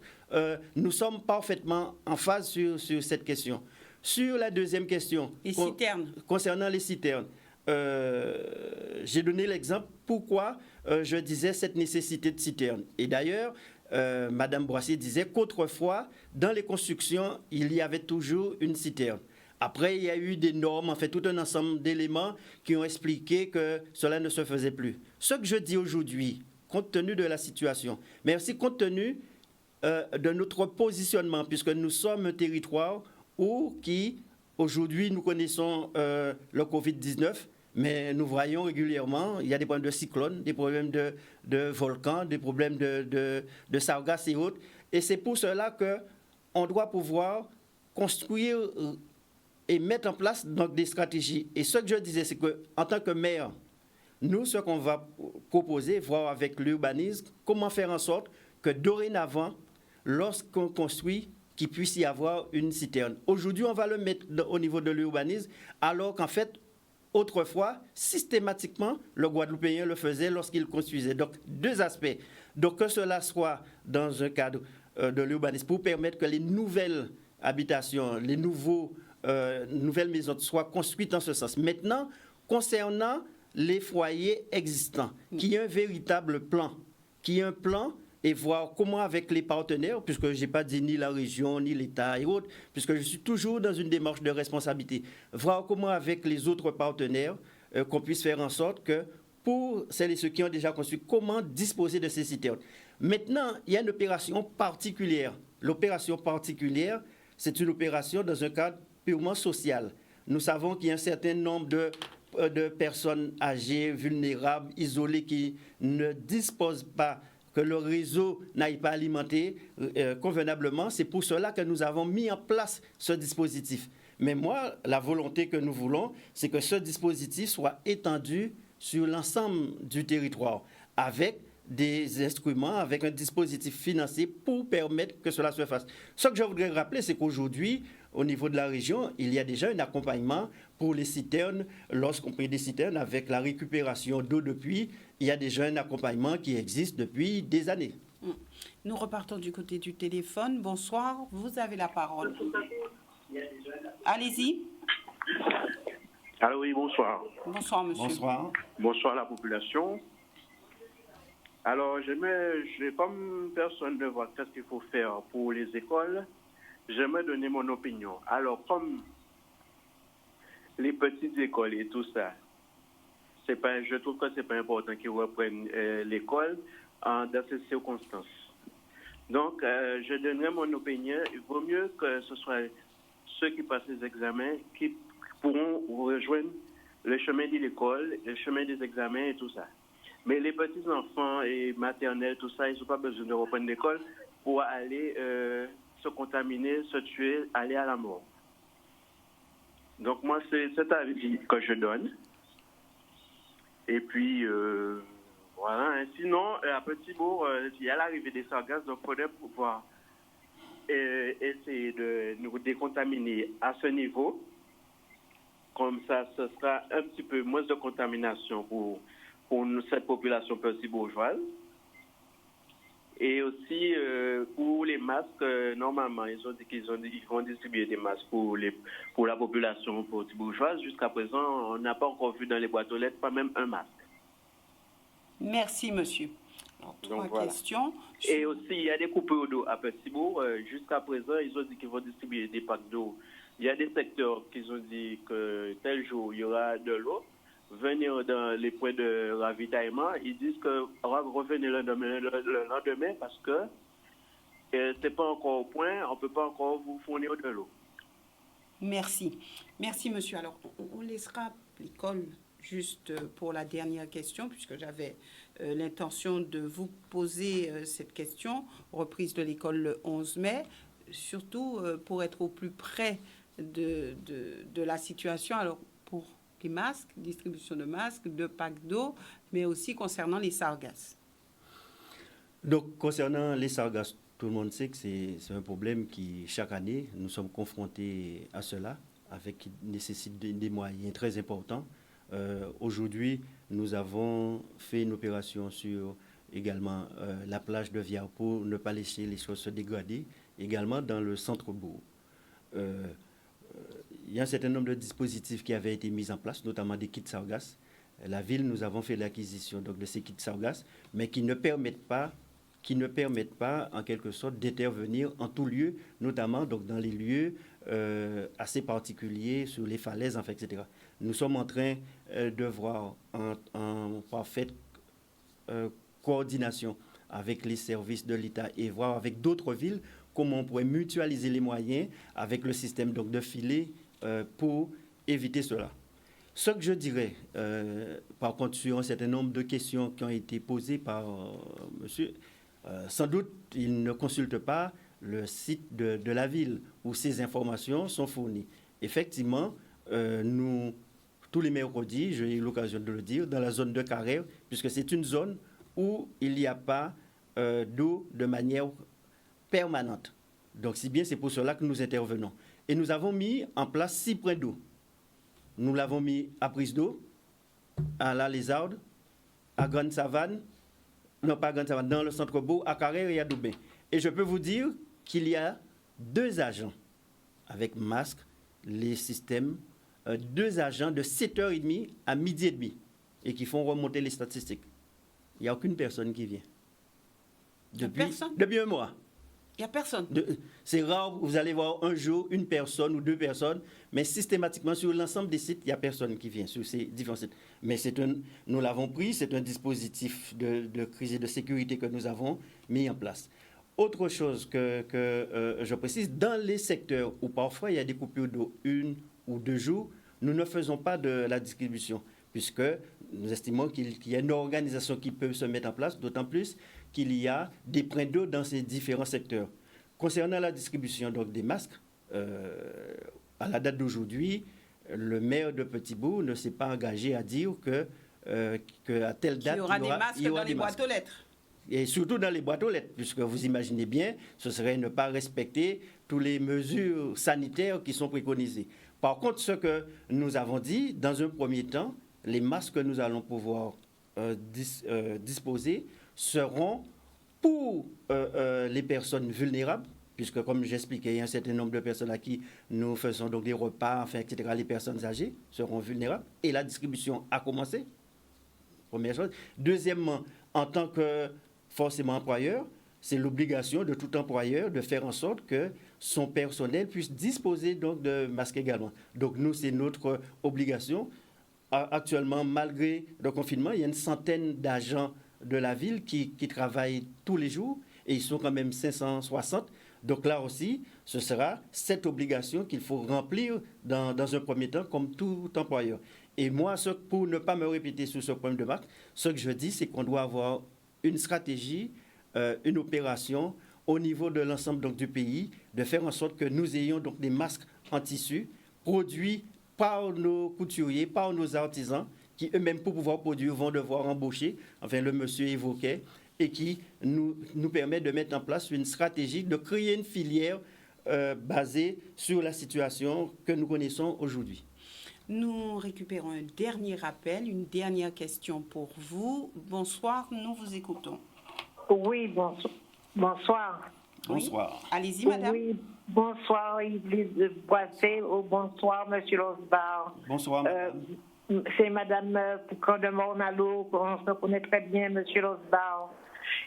nous sommes parfaitement en phase sur cette question. Sur la deuxième question, les citernes. Concernant les citernes, j'ai donné l'exemple pourquoi je disais cette nécessité de citernes. Et d'ailleurs, Madame Boissier disait qu'autrefois, dans les constructions, il y avait toujours une citerne. Après, il y a eu des normes, en fait, tout un ensemble d'éléments qui ont expliqué que cela ne se faisait plus. Ce que je dis aujourd'hui, compte tenu de la situation, mais aussi compte tenu de notre positionnement, puisque nous sommes un territoire qui, aujourd'hui, nous connaissons le Covid-19, mais nous voyons régulièrement, il y a des problèmes de cyclones, des problèmes de volcans, des problèmes de sargasses et autres. Et c'est pour cela qu'on doit pouvoir construire et mettre en place donc, des stratégies. Et ce que je disais, c'est qu'en tant que maire, nous, ce qu'on va proposer, voir avec l'urbanisme, comment faire en sorte que dorénavant, lorsqu'on construit, qu'il puisse y avoir une citerne. Aujourd'hui, on va le mettre au niveau de l'urbanisme, alors qu'en fait, autrefois, systématiquement, le Guadeloupéen le faisait lorsqu'il construisait. Donc, 2 aspects. Donc, que cela soit dans un cadre de l'urbanisme pour permettre que les nouvelles habitations, les nouvelles maisons soient construites en ce sens. Maintenant, concernant les foyers existants, qu'il y ait un véritable plan, qu'il y ait un plan et voir comment avec les partenaires, puisque je n'ai pas dit ni la région, ni l'État et autres, puisque je suis toujours dans une démarche de responsabilité, voir comment avec les autres partenaires, qu'on puisse faire en sorte que pour celles et ceux qui ont déjà construit, comment disposer de ces citernes. Maintenant, il y a une opération particulière. L'opération particulière, c'est une opération dans un cadre purement social. Nous savons qu'il y a un certain nombre de personnes âgées, vulnérables, isolées, qui ne disposent pas, que le réseau n'aille pas alimenter convenablement. C'est pour cela que nous avons mis en place ce dispositif. Mais moi, la volonté que nous voulons, c'est que ce dispositif soit étendu sur l'ensemble du territoire, avec des instruments, avec un dispositif financier pour permettre que cela se fasse. Ce que je voudrais rappeler, c'est qu'aujourd'hui, au niveau de la région, il y a déjà un accompagnement pour les citernes. Lorsqu'on paye des citernes avec la récupération d'eau de pluie, il y a déjà un accompagnement qui existe depuis des années. Nous repartons du côté du téléphone. Bonsoir, vous avez la parole. Allez-y. Allô, oui, bonsoir. Bonsoir, monsieur. Bonsoir. Bonsoir la population. Alors, comme personne ne voit qu'est-ce qu'il faut faire pour les écoles, j'aimerais donner mon opinion. Alors, comme les petites écoles et tout ça, je trouve que c'est pas important qu'ils reprennent l'école dans ces circonstances. Donc, je donnerai mon opinion. Il vaut mieux que ce soit ceux qui passent les examens qui pourront rejoindre le chemin de l'école, le chemin des examens et tout ça. Mais les petits-enfants et maternels, tout ça, ils n'ont pas besoin de reprendre l'école pour aller se contaminer, se tuer, aller à la mort. Donc moi, c'est cet avis que je donne. Et puis, voilà. Sinon, à Petit-Bourg, il y a l'arrivée des sargasses, donc il faudrait pouvoir essayer de nous décontaminer à ce niveau. Comme ça, ce sera un petit peu moins de contamination pour cette population petit-bourgeoise. Et aussi, pour les masques, normalement, ils ont dit qu'ils vont distribuer des masques pour la population petit-bourgeoise. Jusqu'à présent, on n'a pas encore vu dans les boîtes aux lettres, pas même un masque. Merci, monsieur. Alors, trois questions. Et aussi, il y a des coupures d'eau à Petit-Bourg. Jusqu'à présent, ils ont dit qu'ils vont distribuer des packs d'eau. Il y a des secteurs qui ont dit que tel jour, il y aura de l'eau. Venir dans les points de ravitaillement, ils disent que revenez le lendemain parce que c'est pas encore au point, on peut pas encore vous fournir de l'eau. Merci. Merci, monsieur. Alors, on laissera l'école juste pour la dernière question, puisque j'avais l'intention de vous poser cette question, reprise de l'école le 11 mai, surtout pour être au plus près de la situation. Alors, pour les masques, distribution de masques, de packs d'eau, mais aussi concernant les sargasses. Donc, concernant les sargasses, tout le monde sait que c'est un problème qui, chaque année, nous sommes confrontés à cela, qui nécessite des moyens très importants. Aujourd'hui, nous avons fait une opération sur également la plage de Viard pour ne pas laisser les choses se dégrader, également dans le centre-bourg. Il y a un certain nombre de dispositifs qui avaient été mis en place, notamment des kits sargasses. La ville, nous avons fait l'acquisition de ces kits sargasses, mais qui ne permettent pas, en quelque sorte, d'intervenir en tout lieu, notamment donc, dans les lieux assez particuliers, sur les falaises, enfin, etc. Nous sommes en train de voir en parfaite coordination avec les services de l'État et voir avec d'autres villes comment on pourrait mutualiser les moyens avec le système donc, de filet pour éviter cela. Ce que je dirais, par contre, sur un certain nombre de questions qui ont été posées par monsieur, sans doute, il ne consulte pas le site de la ville où ces informations sont fournies. Effectivement, nous, tous les mercredis, j'ai eu l'occasion de le dire, dans la zone de Carrère, puisque c'est une zone où il n'y a pas d'eau de manière permanente. Donc, c'est bien, c'est pour cela que nous intervenons. Et nous avons mis en place 6 points d'eau. Nous l'avons mis à Prise d'eau, à La Lézarde, à Grande Savane, non pas à Grande Savane, dans le centre-bourg, à Carrère et à Doubin. Et je peux vous dire qu'il y a 2 agents avec masque, les systèmes, 2 agents de 7h30 à 12h30 et qui font remonter les statistiques. Il n'y a aucune personne qui vient. Depuis un mois. Il n'y a personne. C'est rare, vous allez voir un jour une personne ou 2 personnes, mais systématiquement sur l'ensemble des sites, il n'y a personne qui vient sur ces différents sites. Mais nous l'avons pris, c'est un dispositif de crise et de sécurité que nous avons mis en place. Autre chose que je précise, dans les secteurs où parfois il y a des coupures d'eau 1 ou 2 jours, nous ne faisons pas de la distribution, puisque nous estimons qu'il y a une organisation qui peut se mettre en place, d'autant plus qu'il y a des points d'eau dans ces différents secteurs. Concernant la distribution donc, des masques, à la date d'aujourd'hui, le maire de Petit-Bourg ne s'est pas engagé à dire qu'à telle date, il y aura des masques dans les boîtes aux lettres. Et surtout dans les boîtes aux lettres, puisque vous imaginez bien, ce serait ne pas respecter toutes les mesures sanitaires qui sont préconisées. Par contre, ce que nous avons dit, dans un premier temps, les masques que nous allons pouvoir disposer seront pour les personnes vulnérables, puisque comme j'expliquais, il y a un certain nombre de personnes à qui nous faisons donc des repas, enfin, etc. Les personnes âgées seront vulnérables et la distribution a commencé, première chose. Deuxièmement, en tant que forcément employeur, c'est l'obligation de tout employeur de faire en sorte que son personnel puisse disposer donc de masques également. Donc nous, c'est notre obligation. Actuellement, malgré le confinement, il y a une centaine d'agents de la ville qui travaillent tous les jours et ils sont quand même 560. Donc là aussi, ce sera cette obligation qu'il faut remplir dans un premier temps comme tout employeur. Et moi, pour ne pas me répéter sur ce point de marque, ce que je dis, c'est qu'on doit avoir une stratégie, une opération au niveau de l'ensemble donc, du pays, de faire en sorte que nous ayons donc des masques en tissu produits par nos couturiers, par nos artisans, qui eux-mêmes, pour pouvoir produire, vont devoir embaucher, enfin le monsieur évoquait, et qui nous permet de mettre en place une stratégie, de créer une filière basée sur la situation que nous connaissons aujourd'hui. Nous récupérons un dernier appel, une dernière question pour vous. Bonsoir, nous vous écoutons. Oui, bonsoir. Bonsoir. Oui. Allez-y, madame. Oui, bonsoir, Yves Boissé. Bonsoir, monsieur Losbar. Bonsoir, madame. C'est madame Cordemornalo, on se connaît très bien, monsieur Losbar.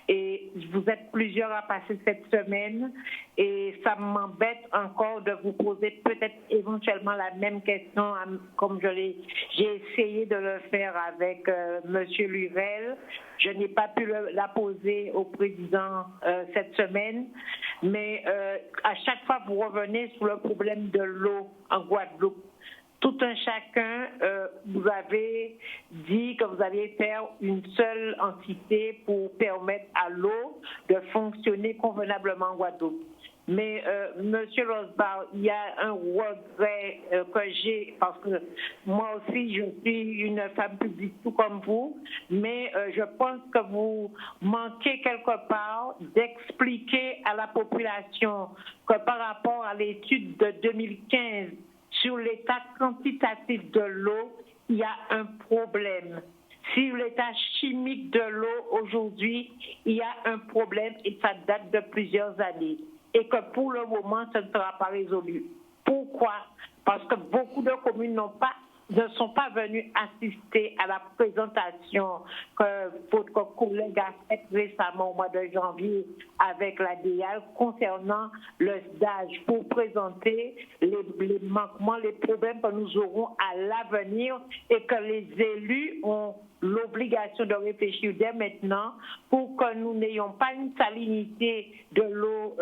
Et vous êtes plusieurs à passer cette semaine et ça m'embête encore de vous poser peut-être éventuellement la même question comme j'ai essayé de le faire avec monsieur Lurel. Je n'ai pas pu la poser au président cette semaine, mais à chaque fois vous revenez sur le problème de l'eau en Guadeloupe. Tout un chacun, vous avez dit que vous alliez faire une seule entité pour permettre à l'eau de fonctionner convenablement en Guadeloupe. Mais, monsieur Losbar, il y a un regret que j'ai, parce que moi aussi, je suis une femme publique, tout comme vous, mais je pense que vous manquez quelque part d'expliquer à la population que par rapport à l'étude de 2015, sur l'état quantitatif de l'eau, il y a un problème. Sur l'état chimique de l'eau aujourd'hui, il y a un problème et ça date de plusieurs années. Et que pour le moment, ça ne sera pas résolu. Pourquoi? Parce que beaucoup de communes ne sont pas venues assister à la présentation que votre collègue a faite récemment au mois de janvier avec la DIAL concernant le stage pour présenter les manquements, les problèmes que nous aurons à l'avenir et que les élus ont l'obligation de réfléchir dès maintenant pour que nous n'ayons pas une salinité de l'eau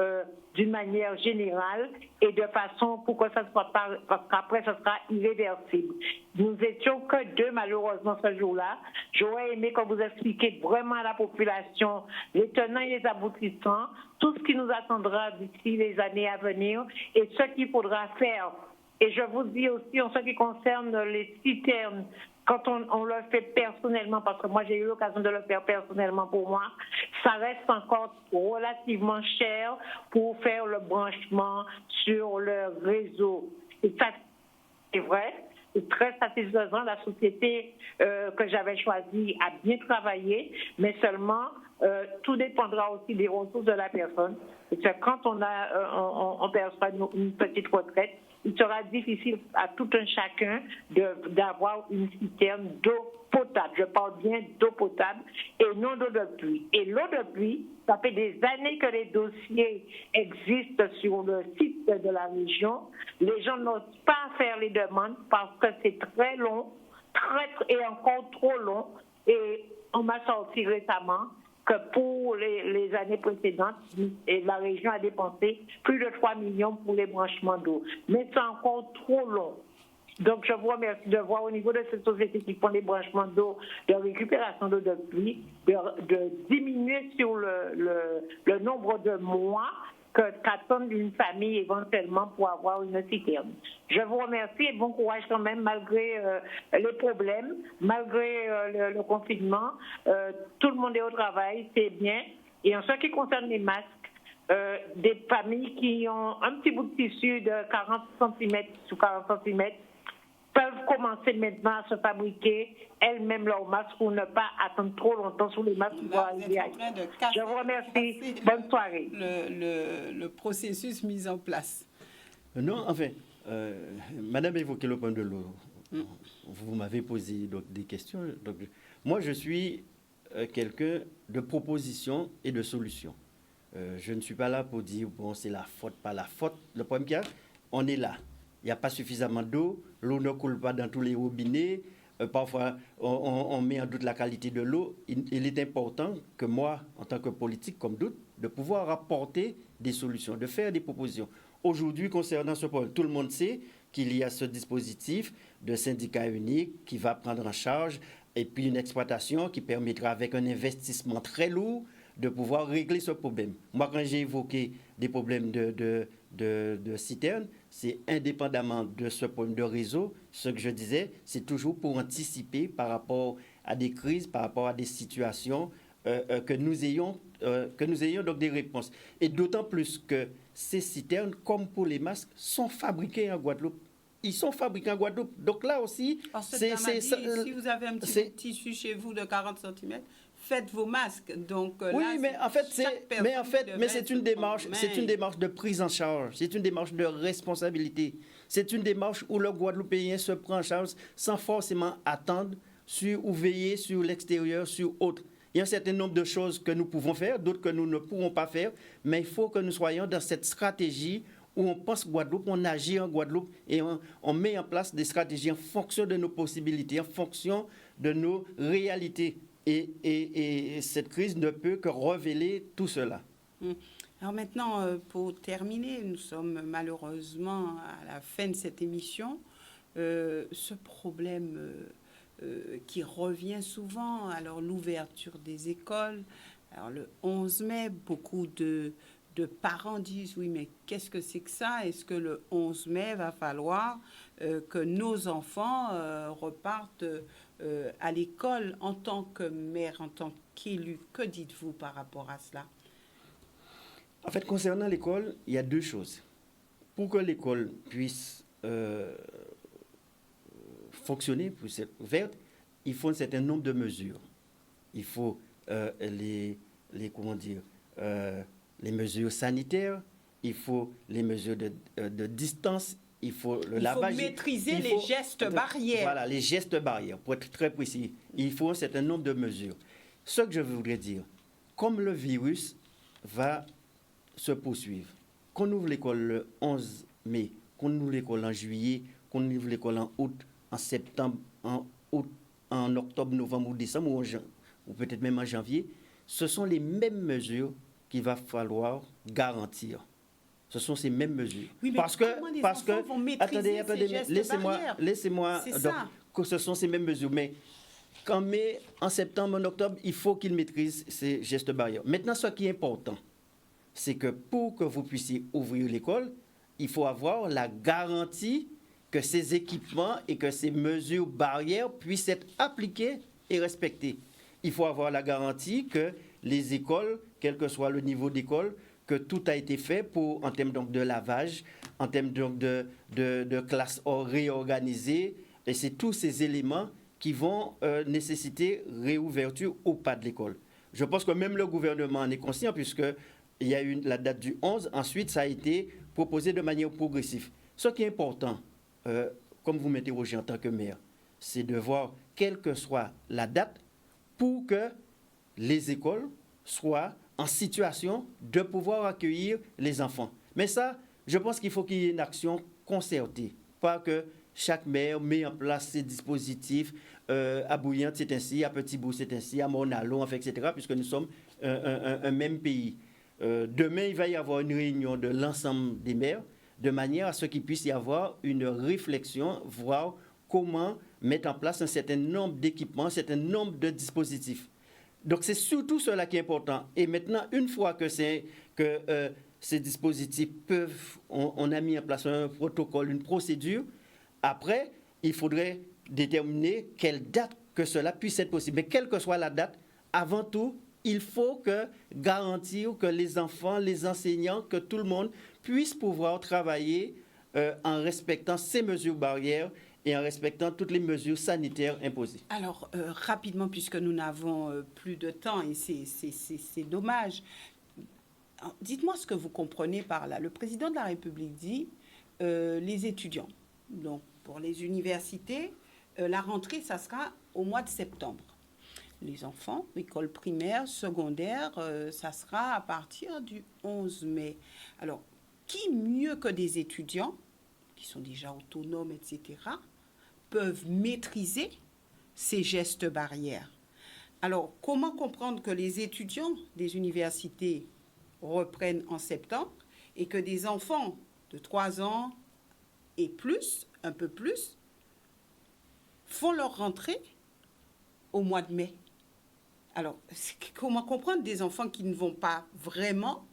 d'une manière générale et de façon pour que ça ne soit pas, parce qu'après ça sera irréversible. Nous étions que deux malheureusement ce jour-là. J'aurais aimé que vous expliquiez vraiment à la population les tenants et les aboutissants, tout ce qui nous attendra d'ici les années à venir et ce qu'il faudra faire. Et je vous dis aussi en ce qui concerne les citernes, quand on le fait personnellement, parce que moi j'ai eu l'occasion de le faire personnellement pour moi, ça reste encore relativement cher pour faire le branchement sur le réseau. Et ça, c'est vrai, c'est très satisfaisant. La société que j'avais choisie a bien travaillé, mais seulement tout dépendra aussi des ressources de la personne. Et que quand on perçoit une petite retraite, il sera difficile à tout un chacun d'avoir une citerne d'eau potable. Je parle bien d'eau potable et non d'eau de pluie. Et l'eau de pluie, ça fait des années que les dossiers existent sur le site de la région. Les gens n'osent pas faire les demandes parce que c'est très long, et encore trop long. Et on m'a sorti récemment que pour les années précédentes, la région a dépensé plus de 3 millions pour les branchements d'eau. Mais c'est encore trop long. Donc, je vous remercie de voir au niveau de ces sociétés qui font des branchements d'eau, de récupération d'eau de pluie, de diminuer sur le nombre de mois qu'attendent une famille éventuellement pour avoir une citerne. Je vous remercie et bon courage quand même malgré les problèmes, malgré le confinement. Tout le monde est au travail, c'est bien. Et en ce qui concerne les masques, des familles qui ont un petit bout de tissu de 40 cm sous 40 cm peuvent commencer maintenant à se fabriquer elles-mêmes leurs masques pour ne pas attendre trop longtemps sur les masques. Je vous remercie. Bonne soirée. Le processus mis en place. Non, enfin, madame a évoqué le point de l'eau. Vous m'avez posé donc, des questions. Donc, moi, je suis quelqu'un de proposition et de solution. Je ne suis pas là pour dire, bon, c'est la faute, pas la faute. Le problème qu'il y a, on est là. Il n'y a pas suffisamment d'eau, l'eau ne coule pas dans tous les robinets, parfois on met en doute la qualité de l'eau. Il est important que moi, en tant que politique, comme d'autres, de pouvoir apporter des solutions, de faire des propositions. Aujourd'hui, concernant ce problème, tout le monde sait qu'il y a ce dispositif de syndicat unique qui va prendre en charge et puis une exploitation qui permettra, avec un investissement très lourd, de pouvoir régler ce problème. Moi, quand j'ai évoqué des problèmes de citernes, c'est indépendamment de ce problème de réseau, ce que je disais, c'est toujours pour anticiper par rapport à des crises, par rapport à des situations, que nous ayons donc des réponses. Et d'autant plus que ces citernes, comme pour les masques, sont fabriquées en Guadeloupe. Ils sont fabriqués en Guadeloupe. Donc là aussi, si vous avez un petit bout de tissu chez vous de 40 cm, faites vos masques. Donc oui, là, mais en fait, c'est une démarche de prise en charge. C'est une démarche de responsabilité. C'est une démarche où le Guadeloupéen se prend en charge sans forcément attendre ou veiller sur l'extérieur, sur autre. Il y a un certain nombre de choses que nous pouvons faire, d'autres que nous ne pourrons pas faire, mais il faut que nous soyons dans cette stratégie où on pense Guadeloupe, on agit en Guadeloupe et on met en place des stratégies en fonction de nos possibilités, en fonction de nos réalités. Et cette crise ne peut que révéler tout cela. Alors maintenant, pour terminer, nous sommes malheureusement à la fin de cette émission. Ce problème qui revient souvent, alors l'ouverture des écoles, alors le 11 mai, beaucoup de parents disent, oui, mais qu'est-ce que c'est que ça? Est-ce que le 11 mai, va falloir que nos enfants repartent à l'école? En tant que mère, en tant qu'élu, que dites-vous par rapport à cela? En fait, concernant l'école, il y a deux choses. Pour que l'école puisse fonctionner, puisse être ouverte, il faut un certain nombre de mesures. Il faut les mesures sanitaires, il faut les mesures de distance, il faut le lavage. Il faut maîtriser les gestes barrières. Voilà, les gestes barrières, pour être très précis. Il faut un certain nombre de mesures. Ce que je voudrais dire, comme le virus va se poursuivre, qu'on ouvre l'école le 11 mai, qu'on ouvre l'école en juillet, qu'on ouvre l'école en août, en septembre, en octobre, novembre ou décembre, ou peut-être même en janvier, ce sont les mêmes mesures qu'il va falloir garantir. Ce sont ces mêmes mesures. Oui, mais parce que vont maîtriser ces gestes barrières. Laissez-moi que ce sont ces mêmes mesures. Mais qu'en mai, en septembre, en octobre, il faut qu'ils maîtrisent ces gestes barrières. Maintenant, ce qui est important, c'est que pour que vous puissiez ouvrir l'école, il faut avoir la garantie que ces équipements et que ces mesures barrières puissent être appliquées et respectées. Il faut avoir la garantie que les écoles, quel que soit le niveau d'école, que tout a été fait en termes donc de lavage, en termes donc de classes réorganisées. Et c'est tous ces éléments qui vont nécessiter réouverture ou pas de l'école. Je pense que même le gouvernement en est conscient, puisqu'il y a eu la date du 11. Ensuite, ça a été proposé de manière progressive. Ce qui est important, comme vous m'interrogez en tant que maire, c'est de voir, quelle que soit la date, pour que les écoles soient en situation de pouvoir accueillir les enfants. Mais ça, je pense qu'il faut qu'il y ait une action concertée, pas que chaque maire met en place ses dispositifs. À Bouillante, c'est ainsi, à Petit-Bourg, c'est ainsi, à Morne-à-l'Eau, etc., puisque nous sommes un même pays. Demain, il va y avoir une réunion de l'ensemble des maires, de manière à ce qu'il puisse y avoir une réflexion, voir comment mettre en place un certain nombre d'équipements, un certain nombre de dispositifs. Donc, c'est surtout cela qui est important. Et maintenant, une fois que ces dispositifs on a mis en place un protocole, une procédure, après, il faudrait déterminer quelle date que cela puisse être possible. Mais quelle que soit la date, avant tout, il faut garantir que les enfants, les enseignants, que tout le monde puisse pouvoir travailler en respectant ces mesures barrières et en respectant toutes les mesures sanitaires imposées. Alors, rapidement, puisque nous n'avons plus de temps, et c'est dommage, dites-moi ce que vous comprenez par là. Le président de la République dit les étudiants. Donc, pour les universités, la rentrée, ça sera au mois de septembre. Les enfants, école primaire, secondaire, ça sera à partir du 11 mai. Alors, qui mieux que des étudiants, qui sont déjà autonomes, etc., peuvent maîtriser ces gestes barrières. Alors, comment comprendre que les étudiants des universités reprennent en septembre et que des enfants de 3 ans et plus, un peu plus, font leur rentrée au mois de mai? Alors, comment comprendre des enfants qui ne vont pas vraiment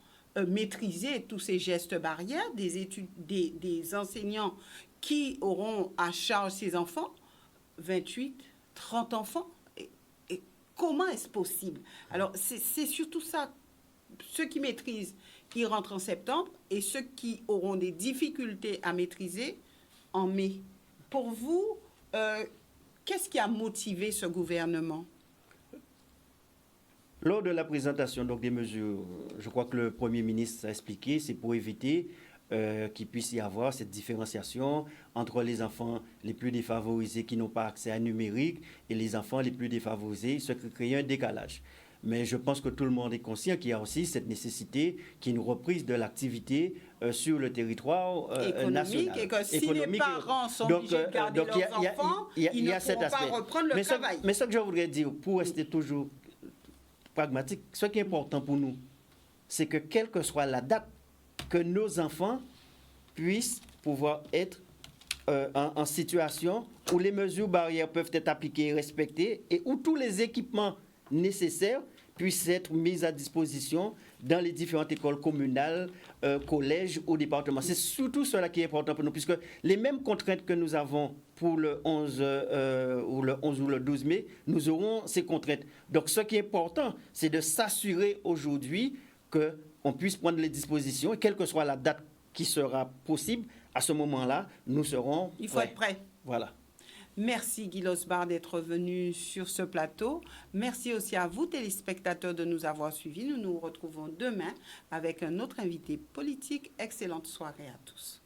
maîtriser tous ces gestes barrières, des enseignants qui auront à charge ces enfants, 28, 30 enfants? Et comment est-ce possible? Alors, c'est surtout ça. Ceux qui maîtrisent, ils rentrent en septembre, et ceux qui auront des difficultés à maîtriser en mai. Pour vous, qu'est-ce qui a motivé ce gouvernement? Lors de la présentation donc, des mesures, je crois que le Premier ministre a expliqué, c'est pour éviter qu'il puisse y avoir cette différenciation entre les enfants les plus défavorisés qui n'ont pas accès à numérique et les enfants les plus défavorisés, ce qui crée un décalage. Mais je pense que tout le monde est conscient qu'il y a aussi cette nécessité qu'il y ait une reprise de l'activité sur le territoire national. Et que si les parents sont obligés de garder leurs enfants, ils ne pourront pas reprendre le travail. Mais ce que je voudrais dire, pour rester toujours pragmatique, ce qui est important pour nous, c'est que quelle que soit la date, que nos enfants puissent pouvoir être en situation où les mesures barrières peuvent être appliquées et respectées et où tous les équipements nécessaires puissent être mis à disposition dans les différentes écoles communales, collèges ou départements. C'est surtout cela qui est important pour nous, puisque les mêmes contraintes que nous avons pour le 11 ou le 12 mai, nous aurons ces contraintes. Donc ce qui est important, c'est de s'assurer aujourd'hui qu'on puisse prendre les dispositions, et quelle que soit la date qui sera possible, à ce moment-là, nous serons Il faut être prêt. Voilà. Merci Guy Losbar d'être venu sur ce plateau. Merci aussi à vous, téléspectateurs, de nous avoir suivis. Nous nous retrouvons demain avec un autre invité politique. Excellente soirée à tous.